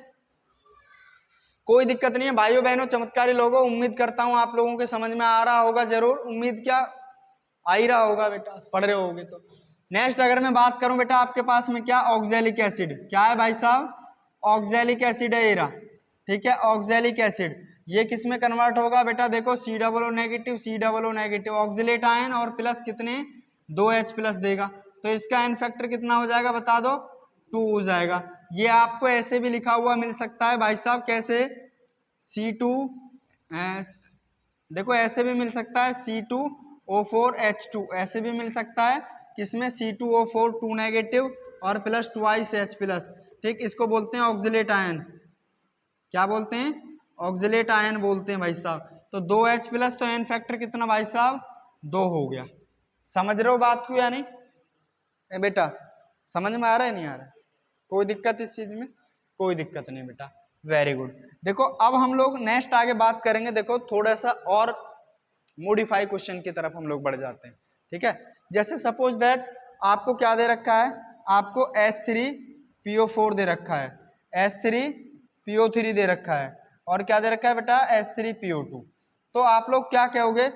कोई दिक्कत नहीं है भाइयों बहनों, चमत्कारी लोगों, उम्मीद करता हूं आप लोगों के समझ में आ रहा होगा, जरूर उम्मीद क्या आ ही रहा होगा बेटा, पढ़ रहे होगे तो। नेक्स्ट अगर मैं बात करूं बेटा, आपके पास में क्या, ऑक्जेलिक एसिड, क्या है भाई साहब, ऑक्जेलिक एसिड है एरा, ठीक है, ऑक्जेलिक एसिड, ये किस में कन्वर्ट होगा बेटा, देखो COO negative COO negative, oxalate ion और प्लस कितने, 2 H प्लस देगा, तो इसका एन फैक्टर कितना हो जाएगा बता दो, 2 हो जाएगा। ये आपको ऐसे भी लिखा हुआ मिल सकता है भाई साहब, कैसे, C2, देखो ऐसे भी मिल सकता है C2O4H2, ऐसे भी मिल सकता है, किसमें C2O4 2 नेगेटिव और प्लस ट्वाइस H प्लस, ठीक, इसको बोलते हैं ऑक्जिलेट आयन, क्या बोलते हैं, ऑक्जिलेट आयन बोलते हैं भाई साहब। तो 2 H प्लस, तो एन फैक्टर कितना भाई साहब, 2 हो गया। समझ रहे हो बात को या नहीं बेटा, समझ में आ रहा है नहीं आ रहा है, कोई दिक्कत इस चीज में, कोई दिक्कत नहीं बेटा, वेरी गुड। देखो अब हम लोग नेक्स्ट आगे बात करेंगे, देखो थोड़ा सा और मॉडिफाई क्वेश्चन की तरफ हम लोग बढ़ जाते हैं, ठीक है। जैसे सपोज दैट आपको क्या दे रखा है, आपको H3PO4 दे रखा है, H3PO3 दे रखा है, और क्या दे रखा है बेटा, H3PO2, तो आप लोग क्या कहोगे,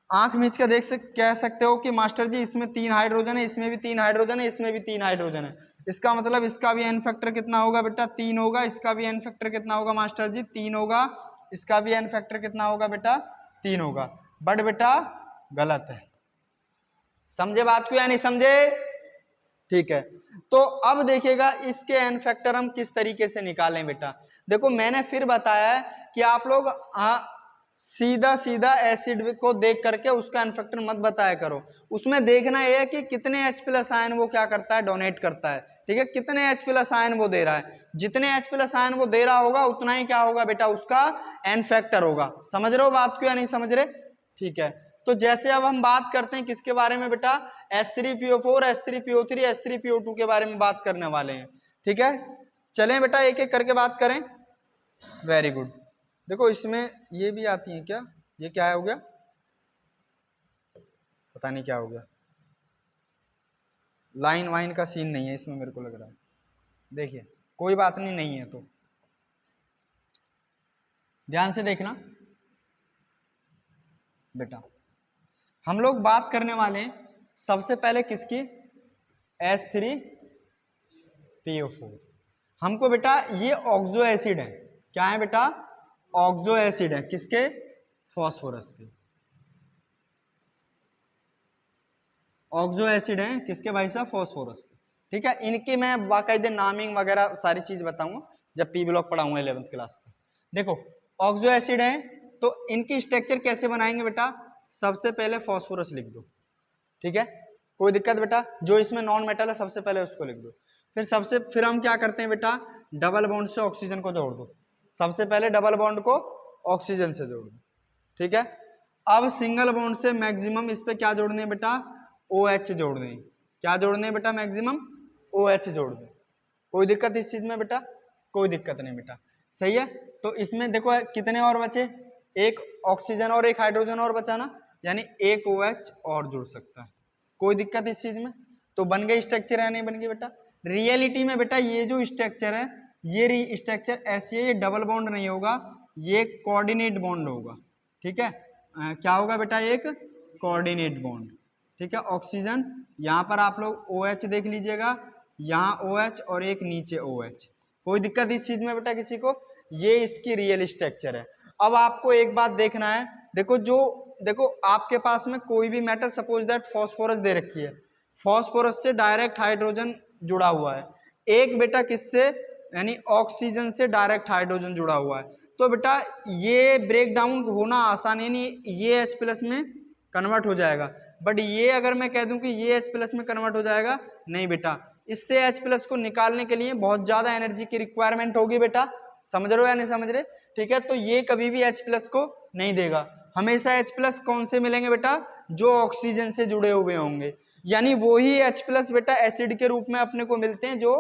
आंख मीच कर कह सकते हो कि मास्टर जी इसमें 3 हाइड्रोजन है, इसमें भी 3 हाइड्रोजन है, इसमें भी 3 हाइड्रोजन है, इसका मतलब इसका भी एन फैक्टर कितना होगा बेटा, 3 होगा, इसका भी एन फैक्टर कितना होगा मास्टर जी, 3 होगा, इसका भी एन फैक्टर कितना होगा बेटा, 3 होगा। बट बेटा गलत है, समझे बात को या नहीं समझे, ठीक है। तो अब देखिएगा इसके एन फैक्टर हम किस तरीके से निकालें बेटा। देखो मैंने फिर बताया है कि आप लोग सीधा सीधा एसिड को देख करके उसका एन फैक्टर मत बताया करो, उसमें देखना यह है कि कितने H प्लस आयन वो क्या करता है, डोनेट करता है, ठीक है, कितने H प्लस आयन वो दे रहा है, जितने H प्लस आयन वो दे रहा होगा उतना ही क्या होगा बेटा, उसका एन फैक्टर होगा। समझ रहे हो बात को या नहीं समझ रहे, ठीक है। तो जैसे अब हम बात करते हैं किसके बारे में बेटा, H3PO4 H3PO3 H3PO2 के बारे में बात करने वाले हैं, ठीक है। चलें बेटा एक एक करके बात करें, वेरी गुड। देखो इसमें ये भी आती है क्या, ये क्या हो गया, पता नहीं क्या हो गया, लाइन वाइन का सीन नहीं है इसमें मेरे को लग रहा है, देखिए कोई बात नहीं है तो ध्यान से देखना बेटा। हम लोग बात करने वाले हैं सबसे पहले किसकी, H3PO4। हमको बेटा ये ऑक्सो एसिड है, क्या है बेटा, ऑक्सो एसिड है, किसके, फॉस्फोरस के। ऑक्सो एसिड है किसके भाई साहब, फॉस्फोरस के। ठीक है, इनके मैं बाकायदे नामिंग वगैरह सारी चीज बताऊंगा जब पी ब्लॉक पढ़ाऊंगा 11th क्लास का। देखो ऑक्सो एसिड है तो इनकी स्ट्रक्चर कैसे बनाएंगे बेटा, सबसे पहले फॉस्फोरस लिख दो, ठीक है, कोई दिक्कत बेटा, जो इसमें नॉन मेटल है सबसे पहले उसको लिख दो। फिर हम क्या करते हैं बेटा, डबल बॉन्ड से ऑक्सीजन को जोड़ दो, सबसे पहले डबल बॉन्ड को ऑक्सीजन से जोड़ दो, ठीक है। अब सिंगल बॉन्ड से मैक्सिमम इस पे क्या जोड़ने हैं बेटा, OH जोड़ने हैं, क्या जोड़ने हैं बेटा, मैक्सिमम OH जोड़ दो। कोई दिक्कत इस चीज में बेटा, कोई दिक्कत नहीं बेटा, सही है। तो इसमें देखो कितने और बचे, एक ऑक्सीजन और एक हाइड्रोजन और बचा ना, यानी एक OH और जुड़ सकता है, कोई दिक्कत इस चीज में। तो बन गई स्ट्रक्चर या नहीं बन गई बेटा। रियलिटी में बेटा ये जो स्ट्रक्चर है, ये स्ट्रक्चर ऐसी है, ये डबल बॉन्ड नहीं होगा, ये कोऑर्डिनेट बॉन्ड होगा, ठीक है। क्या होगा बेटा, एक कोऑर्डिनेट बॉन्ड, ठीक है। ऑक्सीजन यहाँ पर आप लोग OH देख लीजिएगा, यहाँ OH और एक नीचे OH, कोई दिक्कत इस चीज में बेटा किसी को, ये इसकी रियल स्ट्रक्चर है। अब आपको एक बात देखना है, देखो आपके पास में कोई भी मेटल, सपोज दैट फॉस्फोरस दे रखी है, फॉस्फोरस से डायरेक्ट हाइड्रोजन जुड़ा हुआ है, एक बेटा किससे, यानी ऑक्सीजन से डायरेक्ट हाइड्रोजन जुड़ा हुआ है। तो बेटा ये ब्रेक डाउन होना आसान है, नहीं ये H+ में कन्वर्ट हो जाएगा, बट ये अगर मैं कह दूं कि ये H+ में कन्वर्ट हो जाएगा, नहीं बेटा, इससे H+ को निकालने के लिए बहुत ज्यादा एनर्जी की रिक्वायरमेंट होगी बेटा, समझ रहे हो या नहीं समझ रहे, ठीक है। तो ये कभी भी H+ को नहीं देगा, हमेशा H+ कौन से मिलेंगे बेटा, जो ऑक्सीजन से जुड़े हुए होंगे, यानी वही H+ बेटा एसिड के रूप में अपने को मिलते हैं जो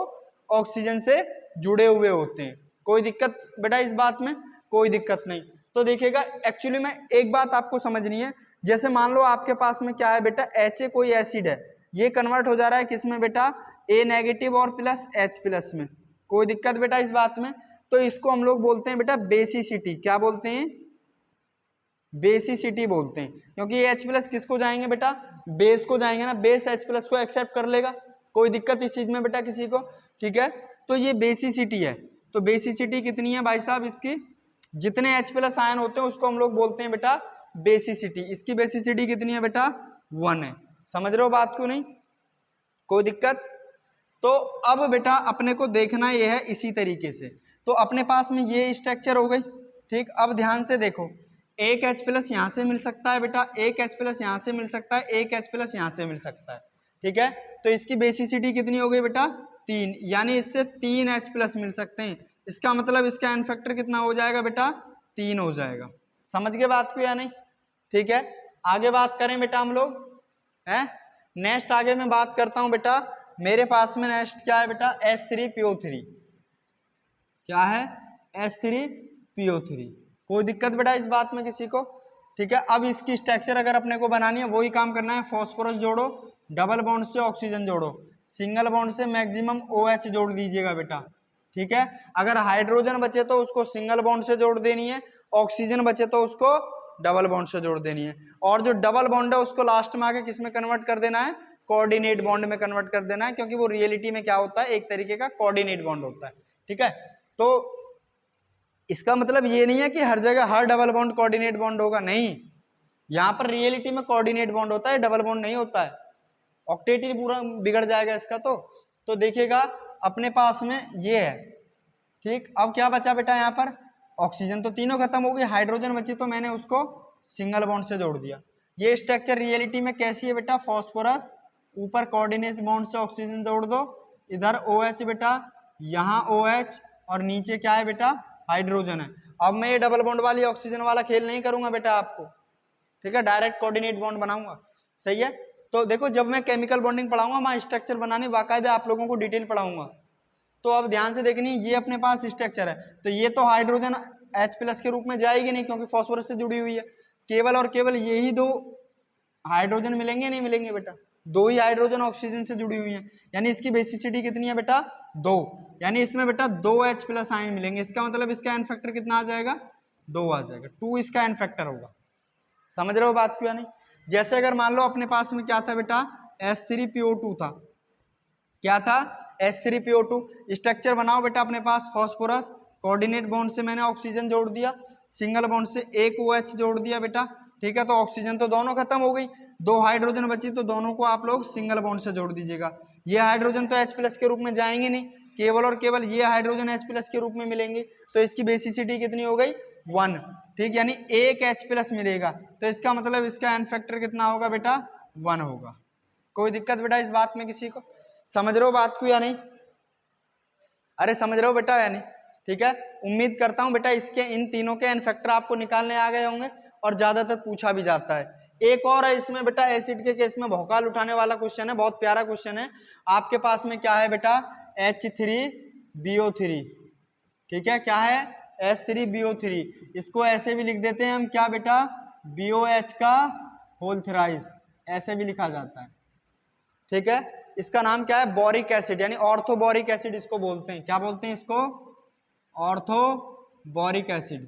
ऑक्सीजन से जुड़े हुए होते हैं। कोई दिक्कत बेटा इस बात में, कोई दिक्कत नहीं। तो देखिएगा एक्चुअली में एक बात आपको समझनी है, जैसे मान लो आपके पास में क्या है बेटा, Ha कोई एसिड है, ये कन्वर्ट हो जा रहा है किसमें बेटा, A- और प्लस H+ में, कोई दिक्कत बेटा इस बात में। तो इसको हम लोग बोलते हैं बेटा बेसिसिटी, क्या बोलते हैं, बेसिसिटी बोलते हैं, क्योंकि ये H+ किसको जाएंगे बेटा, बेस को जाएंगे ना, बेस H+ को एक्सेप्ट कर लेगा, कोई दिक्कत इस चीज में बेटा किसी को, ठीक है। तो ये बेसिसिटी है, तो बेसिसिटी कितनी है भाई साहब, इसकी जितने H+ आयन होते हैं उसको हम लोग बोलते हैं बेटा बेसिसिटी, इसकी बेसिसिटी कितनी है बेटा, 1 है, समझ रहे हो बात को, नहीं कोई दिक्कत। तो अब बेटा अपने को देखना यह है इसी तरीके से, तो अपने पास में ये स्ट्रक्चर हो गई, ठीक। अब ध्यान से देखो, एक H+ यहाँ से मिल सकता है बेटा, एक H+ यहाँ से मिल सकता है, एक H+ यहाँ से मिल सकता है, ठीक है। तो इसकी बेसिसिटी कितनी हो गई बेटा, 3, यानी इससे 3 H+ मिल सकते हैं, इसका मतलब इसका एन फैक्टर कितना हो जाएगा बेटा, 3 हो जाएगा, समझ गए बात को या नहीं, ठीक है। आगे बात करें बेटा हम लोग, है नेक्स्ट आगे मैं बात करता हूं बेटा, मेरे पास में नेक्स्ट क्या है बेटा, H3PO3, क्या है, H3PO3, कोई दिक्कत बेटा इस बात में किसी को, ठीक है। अब इसकी स्ट्रक्चर अगर अपने को बनानी है, वही काम करना है, फॉस्फोरस जोड़ो, डबल बॉन्ड से ऑक्सीजन जोड़ो, सिंगल बॉन्ड से मैक्सिमम OH जोड़ दीजिएगा बेटा, ठीक है। अगर हाइड्रोजन बचे तो उसको सिंगल बॉन्ड से जोड़ देनी है, ऑक्सीजन बचे तो उसको डबल बॉन्ड से जोड़ देनी है, और जो डबल बॉन्ड है उसको लास्ट में आके किस में कन्वर्ट कर देना है, कोऑर्डिनेट बॉन्ड में कन्वर्ट कर देना है, क्योंकि वो रियलिटी में क्या होता है, एक तरीके का कोऑर्डिनेट बॉन्ड होता है, ठीक है। तो इसका मतलब ये नहीं है कि हर जगह हर डबल बॉन्ड कोऑर्डिनेट बॉन्ड होगा, नहीं, यहाँ पर रियलिटी में कोऑर्डिनेट बॉन्ड होता है, डबल बॉन्ड नहीं होता है, ऑक्टेट ही पूरा बिगड़ जाएगा इसका। तो देखिएगा अपने पास में ये है, ठीक। अब क्या बचा बेटा यहाँ पर, ऑक्सीजन तो तीनों खत्म हो गई, हाइड्रोजन बची तो मैंने उसको सिंगल बॉन्ड से जोड़ दिया। ये स्ट्रक्चर रियलिटी में कैसी है बेटा, फॉस्फोरस ऊपर कोऑर्डिनेट बॉन्ड से ऑक्सीजन जोड़ दो, इधर OH बेटा, यहाँ OH और नीचे क्या है बेटा, हाइड्रोजन है। अब मैं ये डबल बॉन्ड वाली ऑक्सीजन वाला खेल नहीं करूंगा बेटा आपको, ठीक है, डायरेक्ट कोऑर्डिनेट बॉन्ड बनाऊंगा, सही है। तो देखो जब मैं केमिकल बॉन्डिंग पढ़ाऊंगा, मैं स्ट्रक्चर बनाने बाकायदे आप लोगों को डिटेल पढ़ाऊंगा, तो अब ध्यान से देखनी, ये अपने पास स्ट्रक्चर है, तो ये तो हाइड्रोजन H+ के रूप में जाएगी नहीं, क्योंकि फॉस्फोरस से जुड़ी हुई है, केवल और केवल यही दो हाइड्रोजन मिलेंगे नहीं मिलेंगे बेटा, दो ही हाइड्रोजन ऑक्सीजन से जुड़ी हुई हैं, यानी इसकी बेसिसिटी कितनी है बेटा 2, यानी इसमें बेटा 2 H+ आयन मिलेंगे। इसका मतलब इसका एन फैक्टर कितना आ जाएगा 2 आ जाएगा, 2 इसका एन फैक्टर होगा। समझ रहे हो बात क्यों नहीं? जैसे अगर मान लो अपने पास में क्या था बेटा H3PO2 था, क्या था H3PO2। स्ट्रक्चर बनाओ बेटा अपने पास फॉस्फोरस, कोऑर्डिनेट बॉन्ड से मैंने ऑक्सीजन जोड़ दिया, सिंगल बॉन्ड से एक OH जोड़ दिया बेटा, ठीक है। तो ऑक्सीजन तो दोनों खत्म हो गई, 2 हाइड्रोजन बची, तो दोनों को आप लोग सिंगल बॉन्ड से जोड़ दीजिएगा। ये हाइड्रोजन तो H+ के रूप में जाएंगे नहीं, केवल और केवल ये हाइड्रोजन H+ के रूप में मिलेंगे, तो इसकी बेसिसिटी कितनी हो गई 1, ठीक, यानी एक H+ मिलेगा, तो इसका मतलब इसका एन फैक्टर कितना होगा बेटा 1 होगा। कोई दिक्कत बेटा इस बात में किसी को? समझ रहे हो बात को या नहीं? अरे समझ रहे हो बेटा या नहीं? ठीक है, उम्मीद करता हूं बेटा इसके इन तीनों के एन फैक्टर आपको निकालने आ गए होंगे, और ज्यादातर पूछा भी जाता है। एक और है इसमें बेटा एसिड के केस में भौकाल उठाने वाला क्वेश्चन है, बहुत प्यारा क्वेश्चन है। आपके पास में क्या है बेटा H3BO3, ठीक है, क्या है H3BO3, इसको ऐसे भी लिख देते हैं हम क्या बेटा BOH का होल थ्राइस, ऐसे भी लिखा जाता है, ठीक है। इसका नाम क्या है बोरिक एसिड, यानी ऑर्थोबोरिक एसिड इसको बोलते हैं। क्या बोलते हैं इसको? ऑर्थोबोरिक एसिड,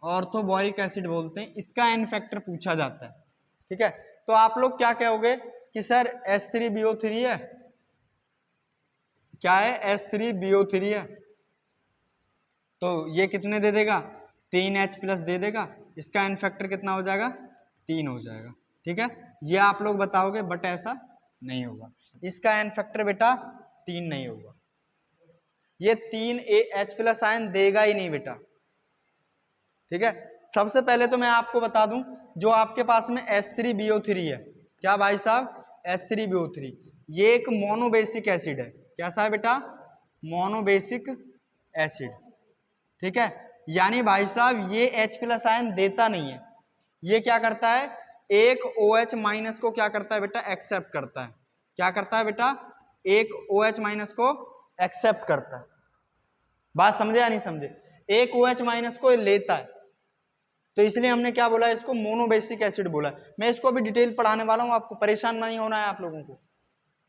ऑर्थोबोरिक एसिड बोलते हैं। इसका एन फैक्टर पूछा जाता है, ठीक है। तो आप लोग क्या कहोगे कि सर H3BO3 है, क्या है H3BO3 है, तो ये कितने दे देगा 3 H+ दे देगा, इसका एन फैक्टर कितना हो जाएगा 3 हो जाएगा, ठीक है। ये आप लोग बताओगे, बट ऐसा नहीं होगा, इसका एन फैक्टर बेटा 3 नहीं होगा, ये 3 H+ आयन देगा ही नहीं बेटा, ठीक है। सबसे पहले तो मैं आपको बता दूं, जो आपके पास में H3BO3 है, क्या भाई साहब H3BO3, ये एक मोनोबेसिक एसिड है। कैसा है बेटा? मोनोबेसिक एसिड, ठीक है। यानी भाई साहब ये H+ आयन देता नहीं है, ये क्या करता है एक OH- को क्या करता है बेटा एक्सेप्ट करता है। क्या करता है बेटा? एक OH- को एक्सेप्ट करता है। बात समझे या नहीं समझे? एक OH- को लेता है, तो इसलिए हमने क्या बोला इसको मोनोबेसिक एसिड बोला। मैं इसको भी डिटेल पढ़ाने वाला हूं, आपको परेशान नहीं होना है आप लोगों को,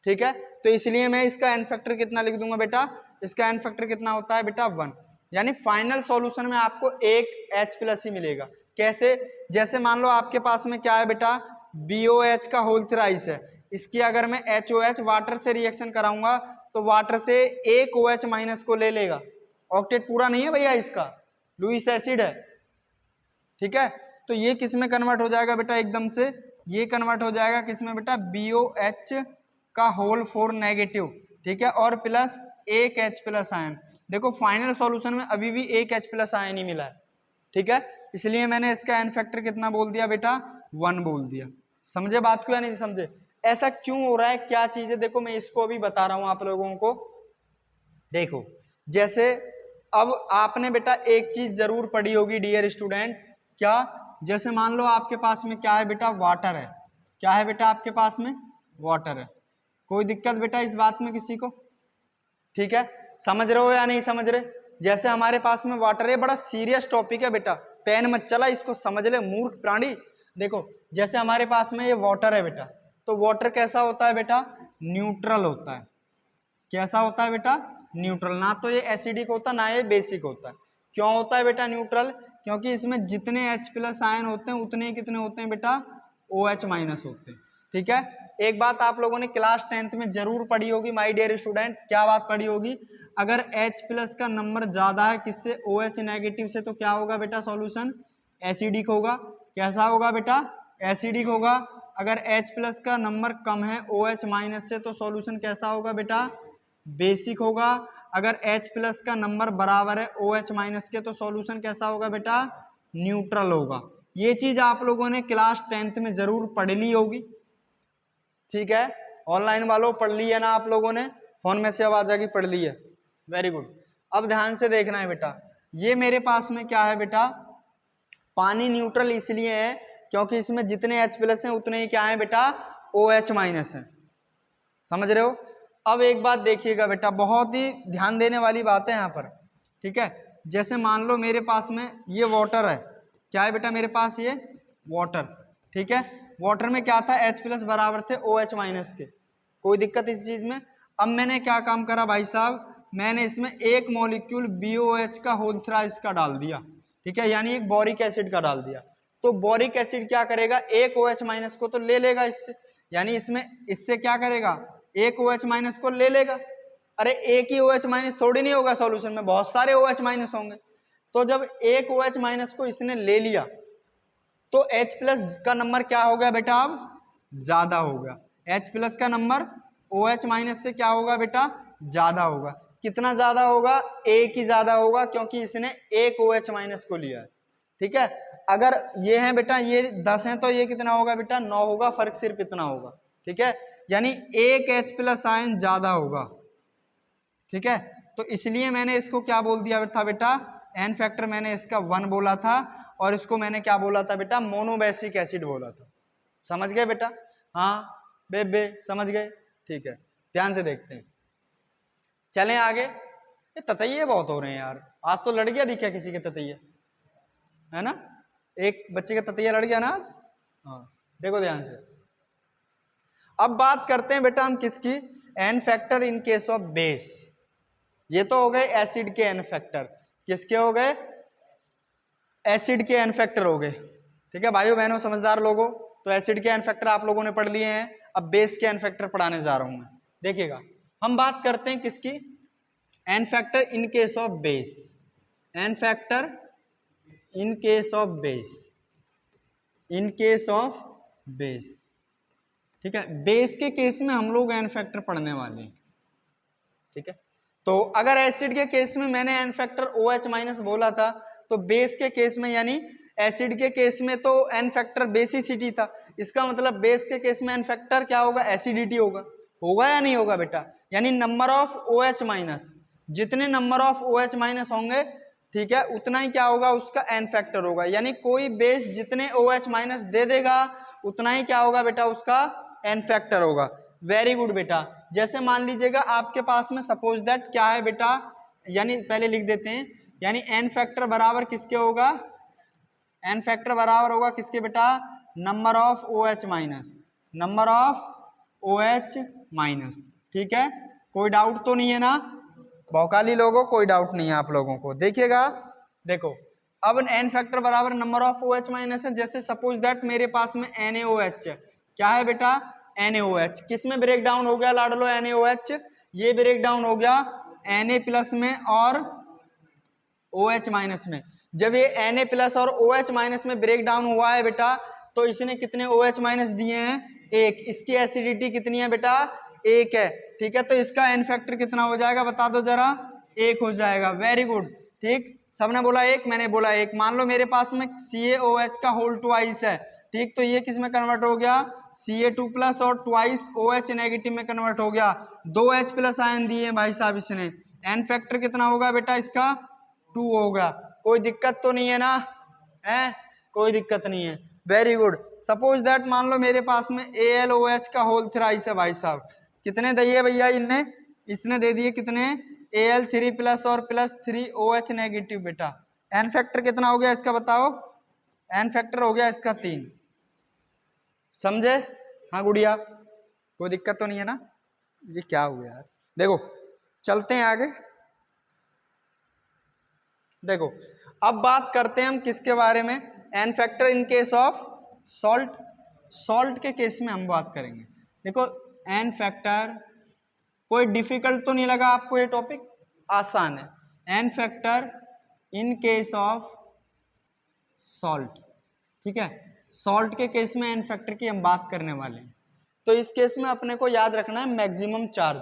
ठीक है। तो इसलिए मैं इसका एन फैक्टर कितना लिख दूंगा बेटा, इसका एन फैक्टर कितना होता है बेटा 1, यानी फाइनल सॉल्यूशन में आपको एक H+ ही मिलेगा। कैसे? जैसे मान लो आपके पास में क्या है बेटा BOH का होल थ्राइस है, इसकी अगर मैं HOH वाटर से रिएक्शन कराऊंगा तो वाटर से एक OH- को ले लेगा, ऑक्टेट पूरा नहीं है भैया इसका, लुईस एसिड है, ठीक है। तो ये किस में कन्वर्ट हो जाएगा बेटा एकदम से, ये कन्वर्ट हो जाएगा किस में बेटा BOH का होल 4 नेगेटिव, ठीक है, और प्लस एक H+ आयन। देखो फाइनल सॉल्यूशन में अभी भी एक H+ आयन ही मिला है, ठीक है, इसलिए मैंने इसका एन फैक्टर कितना बोल दिया बेटा 1 बोल दिया। समझे बात को या नहीं समझे? ऐसा क्यों हो रहा है, क्या चीज है, देखो मैं इसको भी बता रहा हूं आप लोगों को। देखो जैसे अब आपने बेटा एक चीज जरूर पढ़ी होगी डियर स्टूडेंट, क्या? जैसे मान लो आपके पास में क्या है बेटा वाटर है, क्या है बेटा आपके पास में वाटर है। कोई दिक्कत बेटा इस बात में किसी को? ठीक है, समझ रहे हो या नहीं समझ रहे? जैसे हमारे पास में वाटर है, बड़ा सीरियस टॉपिक है बेटा, पेन मत चला, इसको समझ ले मूर्ख प्राणी। देखो जैसे हमारे पास में ये वाटर है बेटा, तो वाटर कैसा होता है बेटा न्यूट्रल होता है। कैसा होता है बेटा न्यूट्रल, ना तो ये एसिडिक होता ना ये बेसिक होता है। क्यों होता है बेटा न्यूट्रल? क्योंकि इसमें जितने H+ आयन होते हैं उतने कितने होते हैं बेटा OH- होते हैं, ठीक है। एक बात आप लोगों ने क्लास 10th में जरूर पढ़ी होगी माय डियर स्टूडेंट, क्या बात पढ़ी होगी? अगर H+ का नंबर ज्यादा है किससे OH- से, तो क्या होगा बेटा सॉल्यूशन एसिडिक होगा। कैसा होगा बेटा एसिडिक होगा। अगर H+ का नंबर कम है OH- से, तो सॉल्यूशन कैसा होगा बेटा बेसिक होगा। अगर H+ का नंबर बराबर है OH- के, तो सॉल्यूशन कैसा होगा बेटा न्यूट्रल होगा। ये चीज आप लोगों ने क्लास 10th में जरूर पढ़ ली होगी, ठीक है। ऑनलाइन वालों पढ़ ली है ना आप लोगों ने? फोन में से आवाज आ गई पढ़ ली है, वेरी गुड। अब ध्यान से देखना है बेटा, ये मेरे पास में क्या है बेटा पानी न्यूट्रल इसलिए है क्योंकि इसमें जितने H+ हैं उतने ही क्या है बेटा OH- हैं। समझ रहे हो? अब एक बात देखिएगा बेटा, बहुत ही ध्यान देने वाली बात है यहाँ पर, ठीक है। जैसे मान लो मेरे पास में ये वाटर है, क्या है बेटा मेरे पास ये वाटर, ठीक है। वाटर में क्या था, H प्लस बराबर थे OH माइनस के, कोई दिक्कत इस चीज में। अब मैंने क्या काम करा भाई साहब, मैंने इसमें एक मॉलिक्यूल BOH का होल थ्राइस का डाल दिया, ठीक है, यानी एक बोरिक एसिड का डाल दिया। तो बोरिक एसिड क्या करेगा, एक OH माइनस को तो ले लेगा इससे, यानी इसमें इससे क्या करेगा, एक OH माइनस को ले लेगा। अरे एक ही OH माइनस थोड़ी नहीं होगा सॉल्यूशन में, बहुत सारे OH माइनस होंगे। तो जब एक OH माइनस को इसने ले लिया तो H प्लस का नंबर क्या हो गया बेटा, अब ज्यादा होगा। H प्लस का नंबर OH माइनस से क्या होगा बेटा, ज्यादा होगा। कितना ज्यादा होगा, एक ही ज्यादा होगा, क्योंकि इसने एक OH माइनस को लिया है, ठीक है। अगर ये है बेटा, ये 10 है तो ये कितना होगा बेटा, 9 होगा, फर्क सिर्फ इतना होगा, ठीक है, यानी एक H प्लस आयन ज्यादा होगा, ठीक है। तो इसलिए मैंने इसको क्या बोल दिया था बेटा, एन फैक्टर मैंने इसका 1 बोला था, और इसको मैंने क्या बोला था बेटा, मोनोबेसिक एसिड बोला था। समझ गए बेटा, हाँ बे समझ गए, ठीक है। ध्यान से देखते हैं, चलें आगे। ये ततैये बहुत हो रहे हैं यार, आज तो लड़ गया दिखा किसी के ततैये, है ना, एक बच्चे का ततैया लड़ गया ना आज, हाँ देखो ध्यान से। अब बात करते हैं बेटा हम किसकी, n factor in case of base. ये तो हो गए एसिड के एन फैक्टर, किसके हो गए, एसिड के एन फैक्टर हो गए, ठीक है भाइयों बहनों समझदार लोगों। तो एसिड के एन फैक्टर आप लोगों ने पढ़ लिए हैं, अब बेस के एन फैक्टर पढ़ाने जा रहा हूं मैं। देखिएगा, हम बात करते हैं किसकी, n factor in case of base, n factor in case of base, in case of base, ठीक है। बेस के केस में हम लोग एन फैक्टर पढ़ने वाले हैं, ठीक है। तो अगर एसिड के केस में मैंने एन फैक्टर OH माइनस बोला था, तो बेस के केस में यानी एसिड के केस में तो एन फैक्टर बेसिसिटी था, इसका मतलब बेस के केस में एन फैक्टर क्या होगा, एसिडिटी होगा, होगा या नहीं होगा बेटा, यानी नंबर ऑफ OH माइनस, जितने नंबर ऑफ OH माइनस होंगे, ठीक है, उतना ही क्या होगा, उसका एन फैक्टर होगा। यानी कोई बेस जितने OH माइनस दे देगा उतना ही क्या होगा बेटा, उसका एन फैक्टर होगा। वेरी गुड बेटा। जैसे मान लीजिएगा आपके पास में सपोज दैट क्या है बेटा, यानी पहले लिख देते हैं, यानी एन फैक्टर बराबर किसके होगा, एन फैक्टर बराबर होगा किसके बेटा, number of OH minus, number of OH minus, ठीक है। कोई डाउट तो नहीं है ना भौकाली लोगों, कोई डाउट नहीं है आप लोगों को। देखिएगा, देखो अब एन फैक्टर बराबर नंबर ऑफ OH माइनस है। जैसे सपोज दैट मेरे पास में NaOH है, क्या है बेटा, NaOH, किस में ब्रेक डाउन हो गया लाडलो, NaOH, ये ब्रेक डाउन हो गया Na प्लस में और OH माइनस में। जब ये Na प्लस और OH माइनस में ब्रेक डाउन हुआ है बेटा, तो इसने कितने OH माइनस दिए हैं, एक। इसकी एसिडिटी कितनी है बेटा, एक है, ठीक है। तो इसका एन फैक्टर कितना हो जाएगा बता दो जरा, एक हो जाएगा। वेरी गुड, ठीक, सबने बोला एक, मैंने बोला एक। मान लो मेरे पास में CaOH का होल ट्वाइस है, ठीक, तो ये किस में कन्वर्ट हो गया, Ca2 प्लस और ट्वाइस OH नेगेटिव में कन्वर्ट हो गया। 2H प्लस आयन दिए भाई साहब इसने, एन फैक्टर कितना होगा बेटा इसका, 2 होगा। कोई दिक्कत तो नहीं है ना, है, कोई दिक्कत नहीं है। Very good. सपोज दैट मान लो मेरे पास में AlOH का होल थ्राइस है भाई साहब, कितने दिए भैया इनने, इसने दे दिए कितने, Al3 प्लस और प्लस 3OH नेगेटिव बेटा। एन फैक्टर कितना हो गया इसका बताओ, एन फैक्टर हो गया इसका 3, समझे, हाँ गुड़िया, कोई दिक्कत तो नहीं है ना। ये क्या हुआ यार, देखो चलते हैं आगे। देखो अब बात करते हैं हम किसके बारे में, n factor in case of salt, salt के केस में हम बात करेंगे। देखो एन फैक्टर, कोई डिफिकल्ट तो नहीं लगा आपको ये टॉपिक, आसान है। N factor in case of salt, ठीक है, सॉल्ट के केस में एन फैक्टर की हम बात करने वाले हैं। तो इस केस में अपने को याद रखना है मैक्सिमम चार्ज,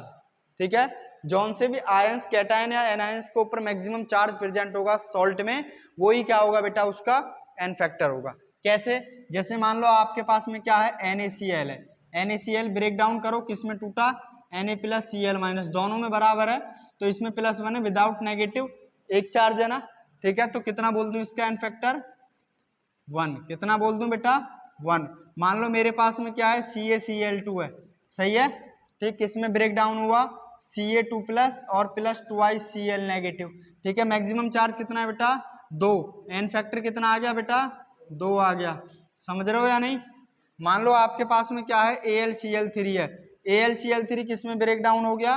ठीक है, जौन से भी आयंस कैटायन या एनायंस के ऊपर मैक्सिमम चार्ज प्रेजेंट होगा सॉल्ट में, वही क्या होगा बेटा, उसका एन फैक्टर होगा। कैसे, जैसे मान लो आपके पास में क्या है, NaCl है, NaCl ब्रेक डाउन करो, किस में टूटा, Na प्लस Cl माइनस, दोनों में बराबर है, तो इसमें प्लस वन है, विदाउट नेगेटिव, एक चार्ज है ना, ठीक है। तो कितना बोल दूं इसका एन फैक्टर, 1, कितना बोल दूं बेटा, 1। मान लो मेरे पास में क्या है, CaCl2 है, सही है, ठीक, किसमें ब्रेक डाउन हुआ, Ca2 प्लस और प्लस 2 Cl नेगेटिव, ठीक है। मैक्सिमम चार्ज कितना है बेटा, 2, एन फैक्टर कितना आ गया बेटा, 2 आ गया, समझ रहे हो या नहीं, मान लो आपके पास में क्या है, AlCl3 है, AlCl3 किस में ब्रेक डाउन हो गया,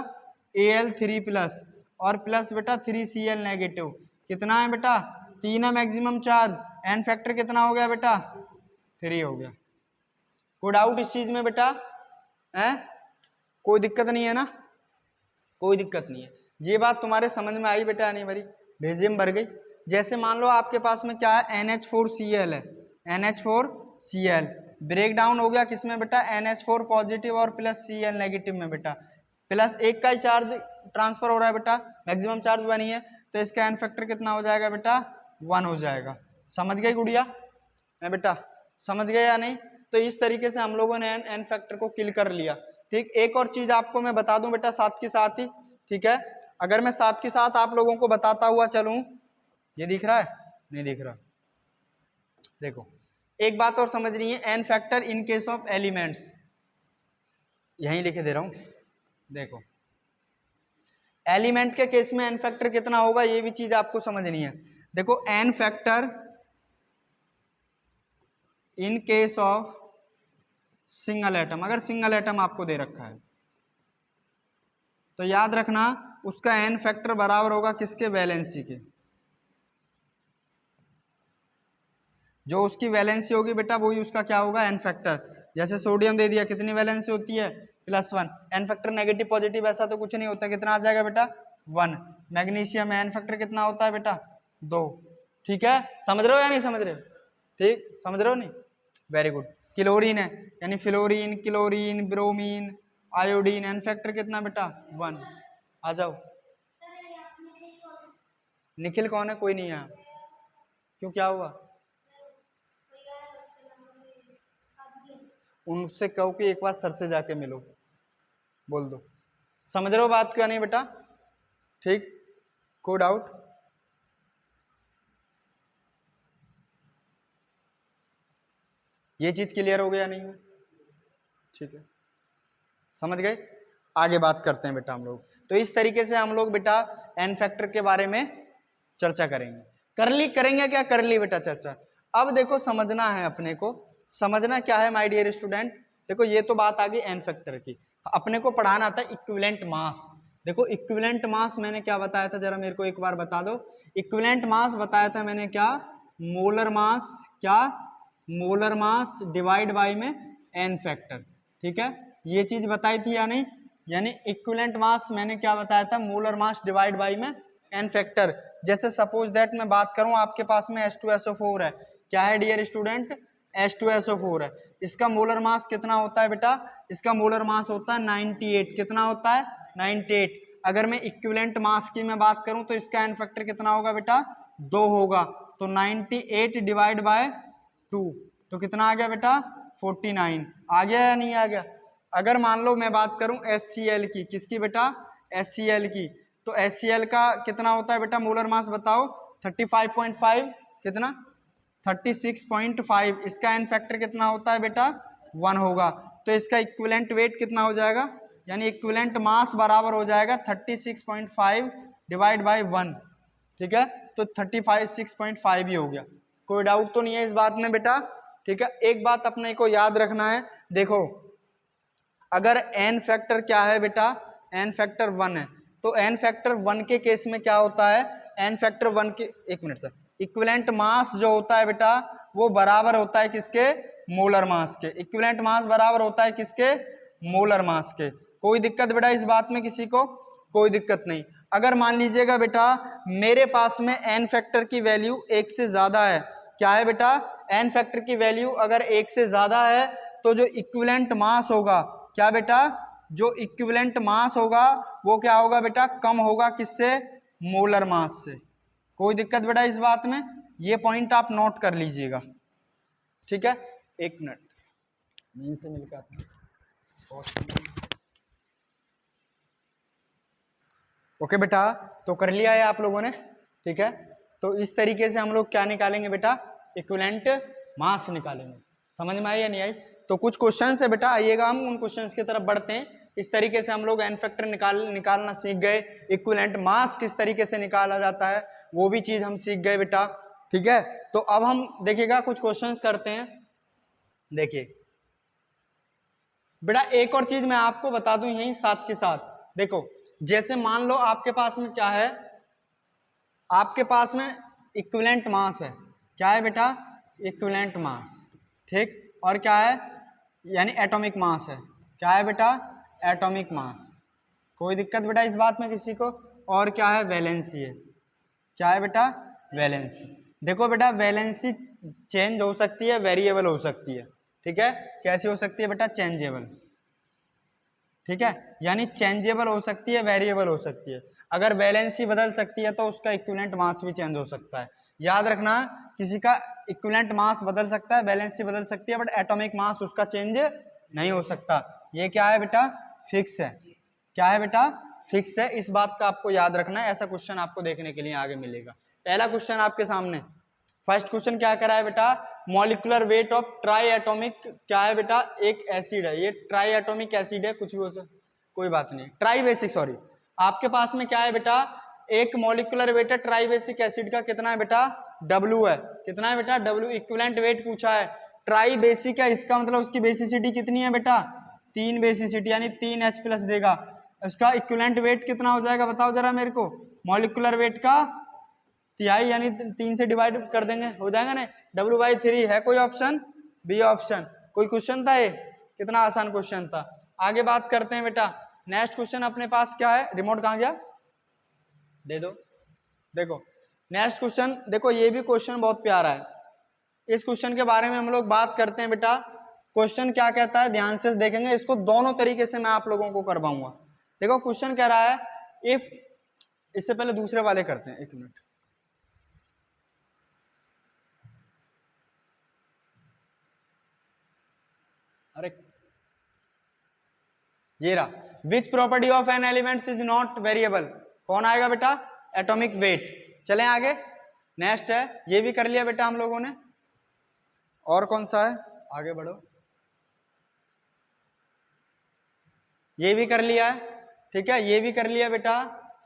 Al3 प्लस और प्लस बेटा 3Cl नेगेटिव, कितना है बेटा 3 है मैक्सिमम चार्ज, एन फैक्टर कितना हो गया बेटा 3 हो गया। कोई डाउट इस चीज में बेटा है, कोई दिक्कत नहीं है ना, कोई दिक्कत नहीं है। ये बात तुम्हारे समझ में आई बेटा नहीं भरी, भेजिए में भर गई। जैसे मान लो आपके पास में क्या है, NH4Cl है, NH4Cl ब्रेक डाउन हो गया किसमें बेटा, NH4 पॉजिटिव और प्लस Cl नेगेटिव में बेटा, प्लस एक का ही चार्ज ट्रांसफर हो रहा है बेटा, मैक्सिमम चार्ज 1 ही है, तो इसका एन फैक्टर कितना हो जाएगा बेटा 1 हो जाएगा। समझ गई गुड़िया है बेटा, समझ गए या नहीं? तो इस तरीके से हम लोगों ने एन फैक्टर को किल कर लिया। ठीक, एक और चीज आपको मैं बता दूं बेटा साथ के साथ ही, ठीक है, अगर मैं साथ के साथ आप लोगों को बताता हुआ चलूं, ये दिख रहा है, नहीं दिख रहा, देखो एक बात और समझनी है, n factor in case of elements, यहीं लिखे दे रहा हूं, देखो एलिमेंट के केस में एन फैक्टर कितना होगा, ये भी चीज आपको समझनी है। देखो n factor in case of single atom, अगर सिंगल एटम आपको दे रखा है तो याद रखना उसका एन फैक्टर बराबर होगा किसके, वैलेंसी के, जो उसकी वैलेंसी होगी बेटा वही उसका क्या होगा एन फैक्टर। जैसे सोडियम दे दिया, कितनी वैलेंसी होती है +1, एन फैक्टर नेगेटिव पॉजिटिव ऐसा तो कुछ नहीं होता, कितना आ जाएगा बेटा 1। मैग्नीशियम एन फैक्टर कितना होता है बेटा 2। ठीक है, समझ रहे हो या नहीं समझ रहे हो? ठीक, समझ रहे हो नहीं, वेरी गुड। क्लोरीन है यानी fluorine, chlorine, bromine, iodine, n factor कितना बेटा 1। आ जाओ, निखिल कौन है, कोई नहीं है, क्यों क्या हुआ? उनसे कहो कि एक बार सर से जाके मिलो, बोल दो। समझ रहे हो बात क्यों नहीं बेटा? ठीक, कोई डाउट? ये चीज क्लियर हो गया नहीं है? ठीक है, समझ गए। आगे बात करते हैं बेटा हम लोग। तो इस तरीके से हम लोग बेटा एन फैक्टर के बारे में चर्चा करेंगे। कर ली, करेंगे क्या, कर ली बेटा चर्चा। अब देखो समझना है अपने को, समझना क्या है माय डियर स्टूडेंट, देखो ये तो बात आ गई एन फैक्टर की, अपने को पढ़ाना था इक्विवेलेंट मास। देखो इक्विवेलेंट मास मैंने क्या बताया था, जरा मेरे को एक बार बता दो। इक्विवेलेंट मास बताया था मैंने क्या, मोलर मास, क्या मोलर मास डिवाइड बाई में एन फैक्टर। ठीक है, ये चीज बताई थी या नहीं? यानी इक्विवेलेंट मास मैंने क्या बताया था, मोलर मास डिवाइड बाई में एन फैक्टर। जैसे सपोज दैट मैं बात करूं आपके पास में H2SO4 है, क्या है डियर स्टूडेंट, H2SO4 है, इसका मोलर मास कितना होता है बेटा, इसका मोलर मास होता है 98। कितना होता है 98। अगर मैं इक्विवेलेंट मास की मैं बात करूं तो इसका एन फैक्टर कितना होगा बेटा 2 होगा, तो 98 डिवाइड बाय 2 तो कितना आ गया बेटा 49। आ गया या नहीं आ गया? अगर मान लो मैं बात करूं HCl की, किसकी बेटा HCl की, तो HCl का कितना होता है बेटा मोलर मास बताओ 35.5, कितना 36.5। इसका एन फैक्टर कितना होता है बेटा 1 होगा, तो इसका इक्विवेलेंट वेट कितना हो जाएगा, यानी इक्विवेलेंट मास बराबर हो जाएगा 36.5 डिवाइड बाय 1। ठीक है, तो 36.5 ही हो गया। कोई डाउट तो नहीं है इस बात में बेटा? ठीक है, एक बात अपने को याद रखना है, देखो अगर एन फैक्टर क्या है बेटा, एन फैक्टर 1 है, तो एन फैक्टर 1 के केस में क्या होता है, एन फैक्टर 1 के, एक मिनट सर, इक्विवेलेंट मास जो होता है बेटा वो बराबर होता है किसके, मोलर मास के। इक्विवेलेंट मास बराबर होता है किसके, मोलर मास के। कोई दिक्कत बेटा इस बात में किसी को? कोई दिक्कत नहीं। अगर मान लीजिएगा बेटा मेरे पास में एन फैक्टर की वैल्यू 1 से ज्यादा है, क्या है बेटा, एन फैक्टर की वैल्यू अगर 1 से ज्यादा है तो जो इक्विवेलेंट मास होगा, क्या बेटा, जो इक्विवेलेंट मास होगा वो क्या होगा बेटा, कम होगा किससे, मोलर मास से। कोई दिक्कत बेटा इस बात में? ये पॉइंट आप नोट कर लीजिएगा। ठीक है, एक मिनट मीन से मिलकर ओके बेटा, तो कर लिया है आप लोगों ने। ठीक है, तो इस तरीके से हम लोग क्या निकालेंगे बेटा, इक्विवेलेंट मास निकालेंगे। समझ में आई या नहीं आई? तो कुछ क्वेश्चंस है बेटा, आइएगा हम उन क्वेश्चंस की तरफ बढ़ते हैं। इस तरीके से हम लोग एन फैक्टर निकालना सीख गए, इक्विवेलेंट मास किस तरीके से निकाला जाता है वो भी चीज हम सीख गए बेटा। ठीक है, तो अब हम देखिएगा कुछ क्वेश्चंस करते हैं। देखिए बेटा एक और चीज मैं आपको बता दूं यहीं साथ के साथ, देखो जैसे मान लो आपके पास में क्या है, आपके पास में इक्विवेलेंट मास है, क्या है बेटा, इक्विवेलेंट मास, ठीक, और क्या है, यानी एटॉमिक मास है, क्या है बेटा, एटॉमिक मास, कोई दिक्कत बेटा इस बात में किसी को, और क्या है, वैलेंसी है, क्या है बेटा, वैलेंसी। देखो बेटा वैलेंसी चेंज हो सकती है, वेरिएबल हो सकती है, ठीक है, कैसी हो सकती है बेटा, चेंजेबल, ठीक है, यानी चेंजेबल हो सकती है, वेरिएबल हो सकती है। अगर वैलेंसी बदल सकती है तो उसका इक्विवेलेंट मास भी चेंज हो सकता है। याद रखना किसी का इक्विवेलेंट मास बदल सकता है, वैलेंसी बदल सकती है, बट एटॉमिक मास उसका चेंज नहीं हो सकता। ये क्या है बेटा, फिक्स है, क्या है बेटा, फिक्स है। इस बात का आपको याद रखना है, ऐसा क्वेश्चन आपको देखने के लिए आगे मिलेगा। पहला क्वेश्चन आपके सामने, फर्स्ट क्वेश्चन क्या करा है बेटा, molecular weight of try atomic, क्या है बेटा, एक एसिड है, ये ट्राई एटॉमिक एसिड है, कुछ भी हो सकता, कोई बात नहीं, ट्राई बेसिक, सॉरी, आपके पास में क्या है बेटा, एक मॉलिक्यूलर वेट है ट्राई बेसिक एसिड का, कितना है बेटा, W है, कितना है बेटा, W, इक्विवेलेंट वेट पूछा है, ट्राई बेसिक है, इसका मतलब उसकी बेसिसिटी कितनी है बेटा, 3 बेसिसिटी, यानी 3H+ देगा। उसका इक्विवेलेंट वेट कितना हो जाएगा बताओ जरा मेरे को, मॉलिक्यूलर वेट का तिहाई, यानी 3 से डिवाइड कर देंगे, हो जाएगा ना, W/3 है, कोई ऑप्शन, बी ऑप्शन। कोई क्वेश्चन था ये, कितना आसान क्वेश्चन था। आगे बात करते हैं बेटा, नेक्स्ट क्वेश्चन अपने पास क्या है, रिमोट कहाँ गया, दे दो, देखो नेक्स्ट क्वेश्चन, देखो ये भी क्वेश्चन बहुत प्यारा है, इस क्वेश्चन के बारे में हम लोग बात करते हैं बेटा। क्वेश्चन क्या कहता है, ध्यान से देखेंगे इसको, दोनों तरीके से मैं आप लोगों को करवाऊंगा। देखो क्वेश्चन कह रहा है, इफ, इससे पहले दूसरे वाले करते हैं, एक मिनट, अरे ये रहा, which property of an elements is not variable, कौन आएगा बेटा, एटॉमिक वेट। चलें आगे, नेक्स्ट है, ये भी कर लिया बेटा हम लोगों ने, और कौन सा है, आगे बढ़ो, ये भी कर लिया है, ठीक है, ये भी कर लिया बेटा।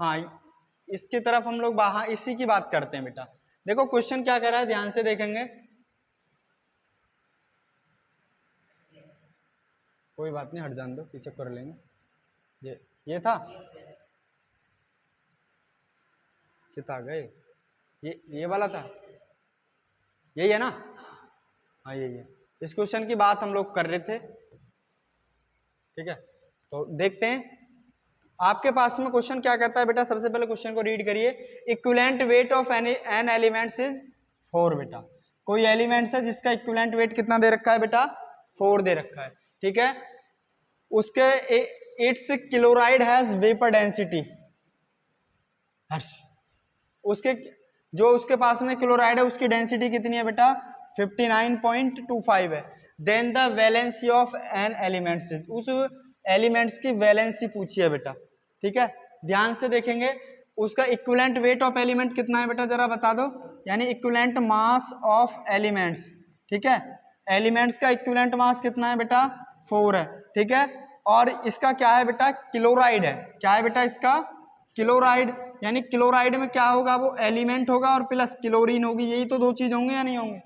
हाँ, इसकी तरफ हम लोग बाहर इसी की बात करते हैं बेटा। देखो क्वेश्चन क्या कह रहा है, ध्यान से देखेंगे, कोई बात नहीं, हट जान दो, पीछे कर लेंगे, ये था, कितना गए, ये वाला था, यही है ना, हाँ यही है, इस क्वेश्चन की बात हम लोग कर रहे थे, ठीक है। तो देखते हैं आपके पास में क्वेश्चन क्या कहता है बेटा, सबसे पहले क्वेश्चन को रीड करिए, equivalent weight of an elements is 4 बेटा, कोई एलिमेंट्स है जिसका इक्विवेलेंट वेट कितना दे रखा है बेटा, 4 दे रखा है, ठीक है, उसके it's chloride has vapour density, उसके जो उसके पास में क्लोराइड है उसकी डेंसिटी कितनी है बेटा, 59.25 है। Then the valency of an elements, उस एलिमेंट्स की वैलेंसी पूछी है बेटा, ठीक है, ध्यान से देखेंगे, उसका इक्विवेलेंट वेट ऑफ एलिमेंट कितना है बेटा, जरा बता दो, यानी इक्विवेलेंट मास ऑफ एलिमेंट्स, ठीक है, एलिमेंट्स का इक्विवेलेंट मास कितना है बेटा, 4 है, ठीक है, और इसका क्या है बेटा, क्लोराइड है, क्या है बेटा इसका, क्लोराइड, यानी क्लोराइड में क्या होगा, वो एलिमेंट होगा और प्लस क्लोरीन होगी, यही तो 2 चीज होंगे या नहीं होंगे,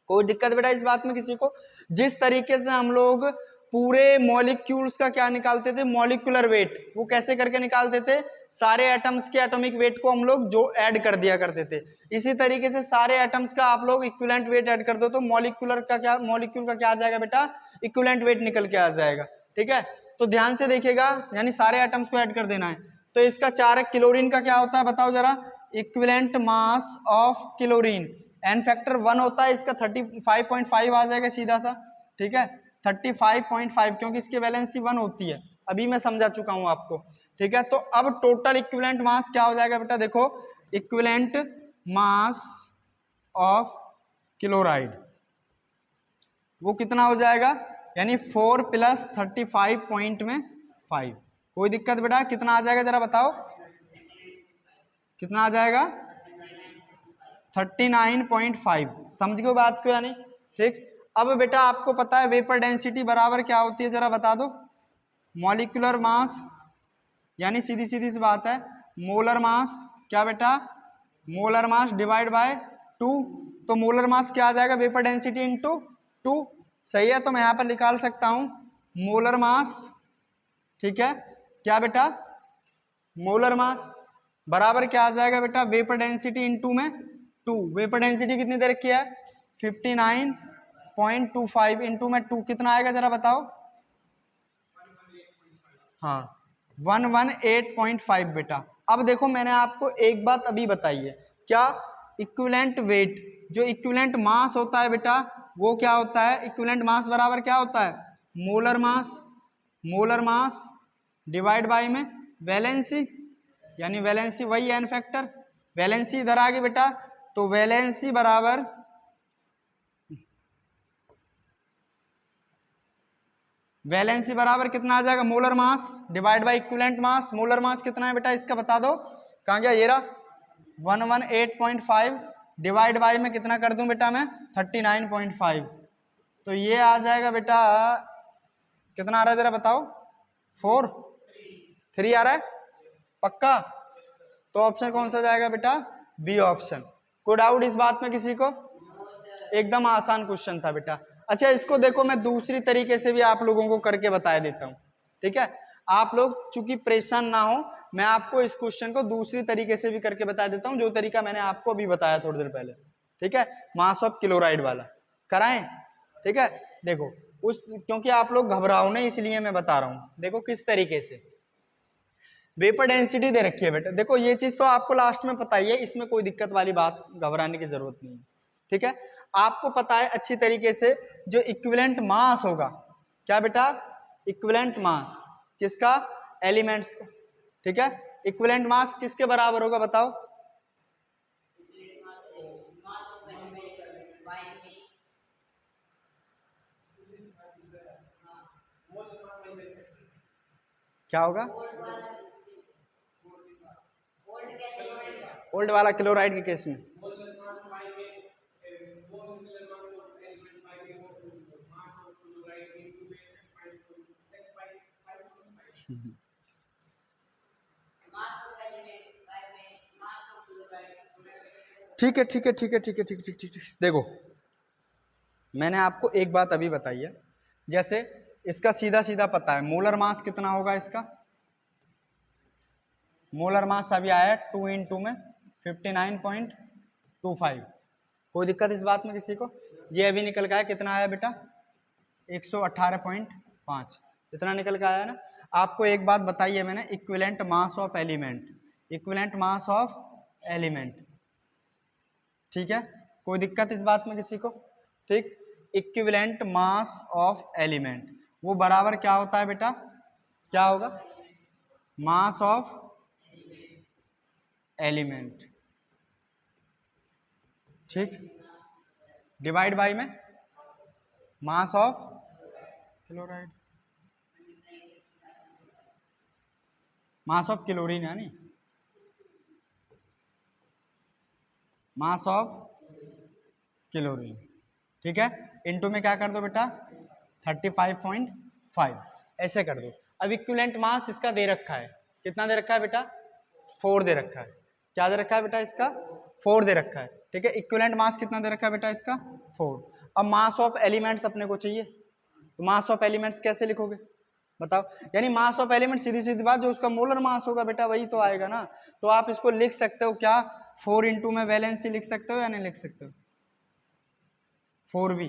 कोई दिक्कत बेटा इस बात में किसी को। जिस तरीके से हम लोग पूरे मॉलिक्यूल्स का क्या निकालते थे, मॉलिक्यूलर वेट, वो कैसे करके निकालते थे, सारे एटम्स के एटॉमिक वेट को हम लोग जो ऐड कर दिया करते थे, इसी तरीके से सारे एटम्स का आप लोग इक्विवेलेंट वेट ऐड कर दो तो मॉलिक्यूल का क्या आ जाएगा बेटा, इक्विवेलेंट वेट निकल के आ जाएगा, ठीक है। तो ध्यान से देखिएगा, यानी सारे एटम्स को ऐड कर देना है। तो इसका 4 है, क्लोरीन का क्या होता है बताओ जरा, equivalent mass of chlorine, n factor 1 होता है, इसका 35.5 आ जाएगा सीधा सा, ठीक है, 35.5, क्योंकि इसकी वैलेंसी 1 होती है, अभी मैं समझा चुका हूं आपको, ठीक है। तो अब टोटल इक्विवेलेंट मास क्या हो जाएगा बेटा, देखो इक्विवेलेंट मास ऑफ क्लोराइड वो कितना हो जाएगा, यानी 4 + 35.5, कोई दिक्कत बेटा, कितना आ जाएगा जरा बताओ, कितना आ जाएगा, 39.5, समझ गए बात को यानी, ठीक। अब बेटा आपको पता है वेपर डेंसिटी बराबर क्या होती है, जरा बता दो, मॉलिक्यूलर मास, यानी सीधी सीधी सी बात है, मोलर मास, क्या बेटा, मोलर मास डिवाइड बाय 2, तो मोलर मास क्या आ जाएगा, वेपर डेंसिटी इंटू 2, सही है। तो मैं यहाँ पर निकाल सकता हूँ मोलर मास, ठीक है, क्या बेटा, मोलर मास बराबर क्या आ जाएगा बेटा, वेपर डेंसिटी इंटू में 2, वेपर डेंसिटी कितनी दे रखी है 59.25 इंटू में 2 कितना आएगा जरा बताओ, हाँ 118.5 बेटा। अब देखो मैंने आपको एक बात अभी बताई है, क्या इक्विवेलेंट वेट, जो इक्विवेलेंट मास होता है बेटा वो क्या होता है, इक्विवेलेंट मास बराबर क्या होता है, molar mass, molar mass divide bye में वैलेंसी, यानी वैलेंसी वही एन फैक्टर, वैलेंसी इधर आ गई बेटा, तो वैलेंसी बराबर वैलेंसी बराबर कितना आ जाएगा, molar mass divide by equivalent mass, molar mass कितना है बेटा इसका बता दो, कहाँ गया ये रहा 118.5 डिवाइड बाय में कितना कर दूं बेटा मैं 39.5, तो ये आ जाएगा बेटा कितना आ रहा है जरा बताओ, 3 आ रहा है पक्का, तो ऑप्शन कौन सा जाएगा बेटा, बी ऑप्शन। कोई डाउट इस बात में किसी को, एकदम आसान क्वेश्चन था बेटा। अच्छा इसको देखो मैं दूसरी तरीके से भी आप लोगों को करके बता देता हूँ, ठीक है, आप लोग चूंकि परेशान ना हो मैं आपको इस क्वेश्चन को दूसरी तरीके से भी करके बता देता हूँ, जो तरीका मैंने आपको अभी बताया थोड़ी देर पहले, ठीक है, मास ऑफ क्लोराइड वाला कराएं, ठीक है, देखो उस क्योंकि आप लोग घबराओ नहीं इसलिए मैं बता रहा हूँ, देखो किस तरीके से वेपर डेंसिटी दे रखी है बेटा, देखो ये चीज तो आपको लास्ट में पता ही है, इसमें कोई दिक्कत वाली बात घबराने की जरूरत नहीं है, ठीक है, आपको पता है अच्छी तरीके से जो इक्विवेलेंट मास होगा, क्या बेटा, इक्विवेलेंट मास किसका, एलिमेंट्स का, ठीक है, इक्विवेलेंट मास किसके बराबर होगा बताओ, क्या होगा, ओल्ड वाला क्लोराइड के केस में ठीक है ठीक है ठीक है ठीक है ठीक ठीक ठीक, देखो मैंने आपको एक बात अभी बताई है, जैसे इसका सीधा सीधा पता है मोलर मास कितना होगा इसका, मोलर मास अभी आया 2 इंटू में 59.25, कोई दिक्कत इस बात में किसी को, ये अभी निकल का है कितना आया बेटा 118.5, इतना निकल का आया ना। आपको एक बात बताई है मैंने, equivalent mass of element, equivalent mass of element, ठीक है, कोई दिक्कत इस बात में किसी को, ठीक, इक्विवेलेंट मास ऑफ एलिमेंट वो बराबर क्या होता है बेटा, क्या होगा, मास ऑफ एलिमेंट, ठीक, डिवाइड बाय में mass of chloride, mass of chlorine है नी, मास ऑफ क्लोरीन, ठीक है, इनटू में क्या कर दो बेटा 35.5 ऐसे कर दो। अब इक्विवेलेंट मास इसका दे रखा है, कितना दे रखा है बेटा 4 दे रखा है, क्या दे रखा है बेटा इसका 4 दे रखा है, ठीक है, इक्विवेलेंट मास कितना दे रखा है बेटा इसका 4। अब मास ऑफ एलिमेंट्स अपने को चाहिए, तो मास ऑफ एलिमेंट्स कैसे लिखोगे बताओ, यानी मास ऑफ एलिमेंट सीधी सीधी बात जो उसका मोलर मास होगा बेटा वही तो आएगा ना, तो आप इसको लिख सकते हो क्या 4 इंटू में वैलेंसी लिख सकते हो या नहीं लिख सकते हो, 4 भी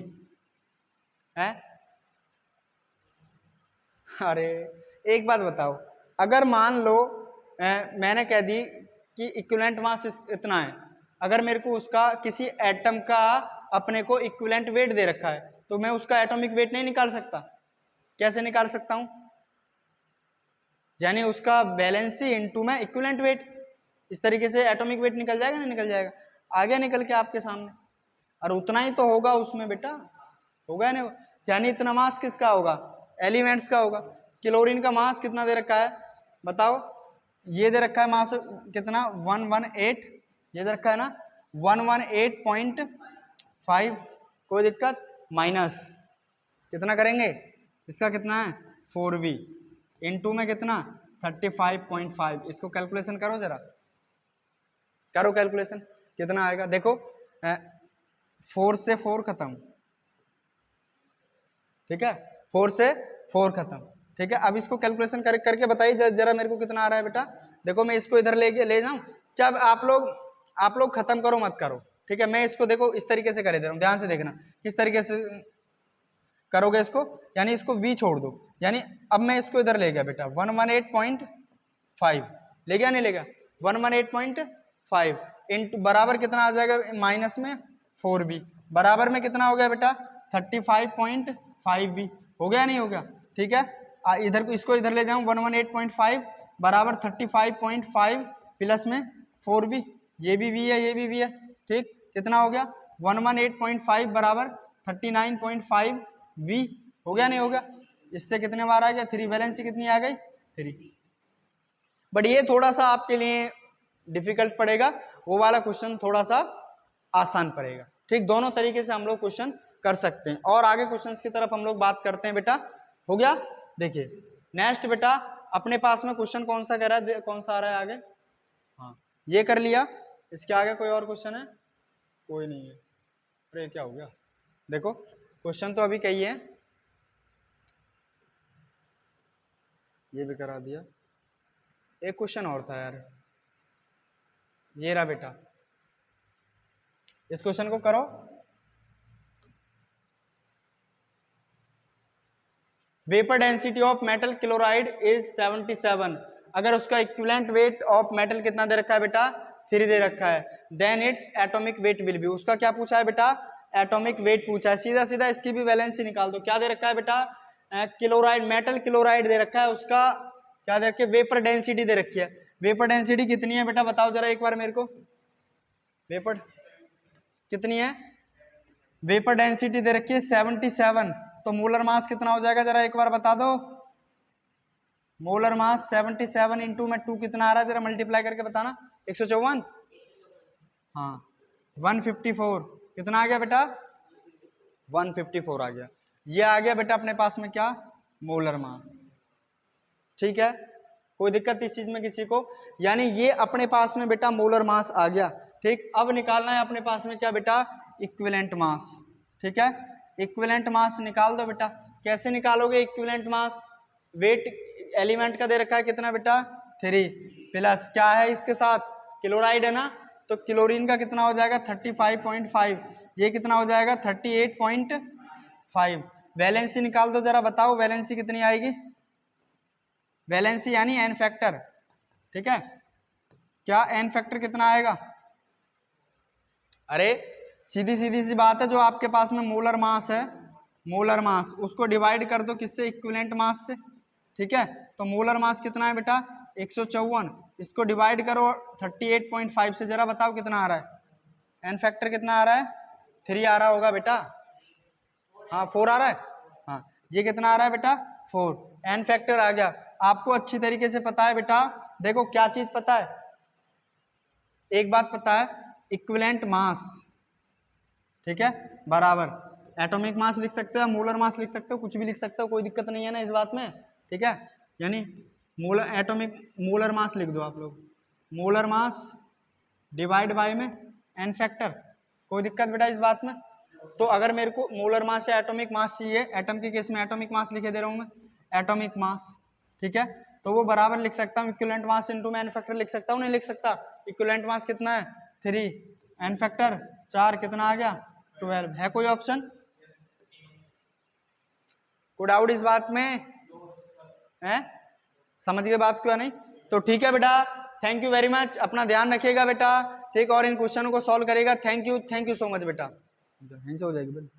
है, अरे एक बात बताओ, अगर मान लो मैंने कह दी कि इक्विवेलेंट मास इतना है, अगर मेरे को उसका किसी एटम का अपने को इक्विवेलेंट वेट दे रखा है, तो मैं उसका एटॉमिक वेट नहीं निकाल सकता, कैसे निकाल सकता हूं, यानी उसका वैलेंसी इनटू में इक्विवेलेंट वेट, इस तरीके से एटॉमिक वेट निकल जाएगा, नहीं निकल जाएगा, आगे निकल के आपके सामने, और उतना ही तो होगा उसमें बेटा, होगा नहीं, यानी इतना मास किसका होगा, एलिमेंट्स का होगा। क्लोरीन का मास कितना दे रखा है बताओ, ये दे रखा है मास कितना 118, ये दे रखा है ना 118.5, कोई दिक्कत, माइनस कितना करेंगे इसका कितना है 4v इनटू में कितना 35.5, इसको कैलकुलेशन करो जरा, करो कैलकुलेशन कितना आएगा, देखो 4 से 4 खत्म, ठीक है 4 से 4 खत्म। ठीक है, अब इसको कैलकुलेशन करके बताइए जरा मेरे को कितना आ रहा है बेटा। देखो मैं इसको इधर ले जाऊं, जब आप लोग खत्म करो मत करो। ठीक है, मैं इसको देखो इस तरीके से कर दे रहा हूँ, ध्यान से देखना किस तरीके से करोगे इसको, यानी इसको v छोड़ दो, यानी अब मैं इसको इधर ले गया बेटा 118.5 ले गया नहीं ले गया 118.5 इंटू बराबर कितना आ जाएगा माइनस में 4v बराबर में कितना हो गया बेटा 35.5v हो गया नहीं हो गया। ठीक है, इधर को इसको इधर ले जाऊं 118.5 बराबर 35.5 प्लस में 4v, ये भी v है ये भी v है। ठीक, कितना हो गया 118.5 बराबर 39.5 v हो गया नहीं हो गया। इससे कितने बार आ गया 3, वैलेंसी कितनी आ गई 3। बट ये थोड़ा सा आपके लिए डिफिकल्ट पड़ेगा, वो वाला क्वेश्चन थोड़ा सा आसान पड़ेगा। ठीक, दोनों तरीके से हम लोग क्वेश्चन कर सकते हैं। और आगे क्वेश्चंस की तरफ हम लोग बात करते हैं बेटा। हो गया, देखिए नेक्स्ट बेटा अपने पास में क्वेश्चन कौन सा कह रहा है, कौन सा आ रहा है आगे। हाँ ये कर लिया, इसके आगे कोई और क्वेश्चन है? कोई नहीं है। अरे क्या हो गया, देखो क्वेश्चन तो अभी कही है, ये भी करा दिया। एक क्वेश्चन और था यार, ये रहा बेटा, इस क्वेश्चन को करो। Vapour density of metal chloride is 77, अगर उसका इक्विवेलेंट वेट ऑफ मेटल कितना दे रखा है बेटा 3 दे रखा है, then its atomic weight will be, उसका क्या पूछा है बेटा एटॉमिक वेट पूछा है। सीधा सीधा इसकी भी वैलेंसी निकाल दो। क्या दे रखा है बेटा क्लोराइड, मेटल क्लोराइड दे रखा है, उसका क्या दे रखी है वेपर डेंसिटी दे रखी है। वेपर डेंसिटी कितनी है बेटा बताओ जरा एक बार मेरे को, वेपर कितनी है, वेपर डेंसिटी दे रखी है 77, तो मोलर मास कितना हो जाएगा जरा एक बार बता दो। मोलर मास 77 इंटू में 2 कितना आ रहा है जरा मल्टीप्लाई करके बताना। 154, हाँ 154 कितना आ गया बेटा 154 आ गया। ये आ गया बेटा अपने पास में क्या मोलर मास। ठीक है, कोई दिक्कत इस चीज में किसी को, यानी ये अपने पास में बेटा मोलर मास आ गया। ठीक, अब निकालना है अपने पास में क्या बेटा इक्विवेलेंट मास। ठीक है, इक्विवेलेंट मास निकाल दो बेटा। कैसे निकालोगे इक्विवेलेंट मास, वेट एलिमेंट का दे रखा है कितना बेटा 3 प्लस क्या है इसके साथ क्लोराइड है ना, तो क्लोरीन का कितना हो जाएगा 35.5, ये कितना हो जाएगा 38.5। वैलेंसी निकाल दो जरा बताओ वैलेंसी कितनी आएगी, वैलेंसी यानी एन फैक्टर। ठीक है, क्या एन फैक्टर कितना आएगा, अरे सीधी सीधी सी बात है, जो आपके पास में मोलर मास है, मोलर मास उसको डिवाइड कर दो किससे इक्विवेलेंट मास से। ठीक है, तो मोलर मास कितना है बेटा 154, इसको डिवाइड करो 38.5 से, जरा बताओ कितना आ रहा है, एन फैक्टर कितना आ रहा है 3 आ रहा होगा बेटा, हाँ 4 आ रहा है, हाँ ये कितना आ रहा है बेटा 4, एन फैक्टर आ गया। आपको अच्छी तरीके से पता है बेटा, देखो क्या चीज पता है, एक बात पता है इक्विवेलेंट मास, ठीक है बराबर एटॉमिक मास लिख सकते हो, मोलर मास लिख सकते हो, कुछ भी लिख सकते हो, कोई दिक्कत नहीं है ना इस बात में। ठीक है, यानी मोलर एटॉमिक मोलर मास लिख दो आप लोग, मोलर मास डिवाइड बाय में एन फैक्टर, कोई दिक्कत बेटा इस बात में। तो अगर मेरे को मोलर मास या एटॉमिक मास चाहिए, एटम के केस में एटॉमिक मास लिखे दे रहा हूँ मैं, एटॉमिक मास। ठीक है, तो वो बराबर लिख सकता हूँ इक्विवेलेंट मास इनटू में एन फैक्टर लिख सकता हूँ, नहीं लिख सकता, इक्विवेलेंट मास कितना है 3, एन फैक्टर 4 कितना आ गया 12। है कोई ऑप्शन, कोई डाउट इस बात में है, समझ गए बात क्यों नहीं। तो ठीक है बेटा, थैंक यू वेरी मच, अपना ध्यान रखिएगा बेटा। ठीक, और इन क्वेश्चनों को सॉल्व करेगा। थैंक यू सो मच बेटा, यहीं से हो जाएगी बेटा।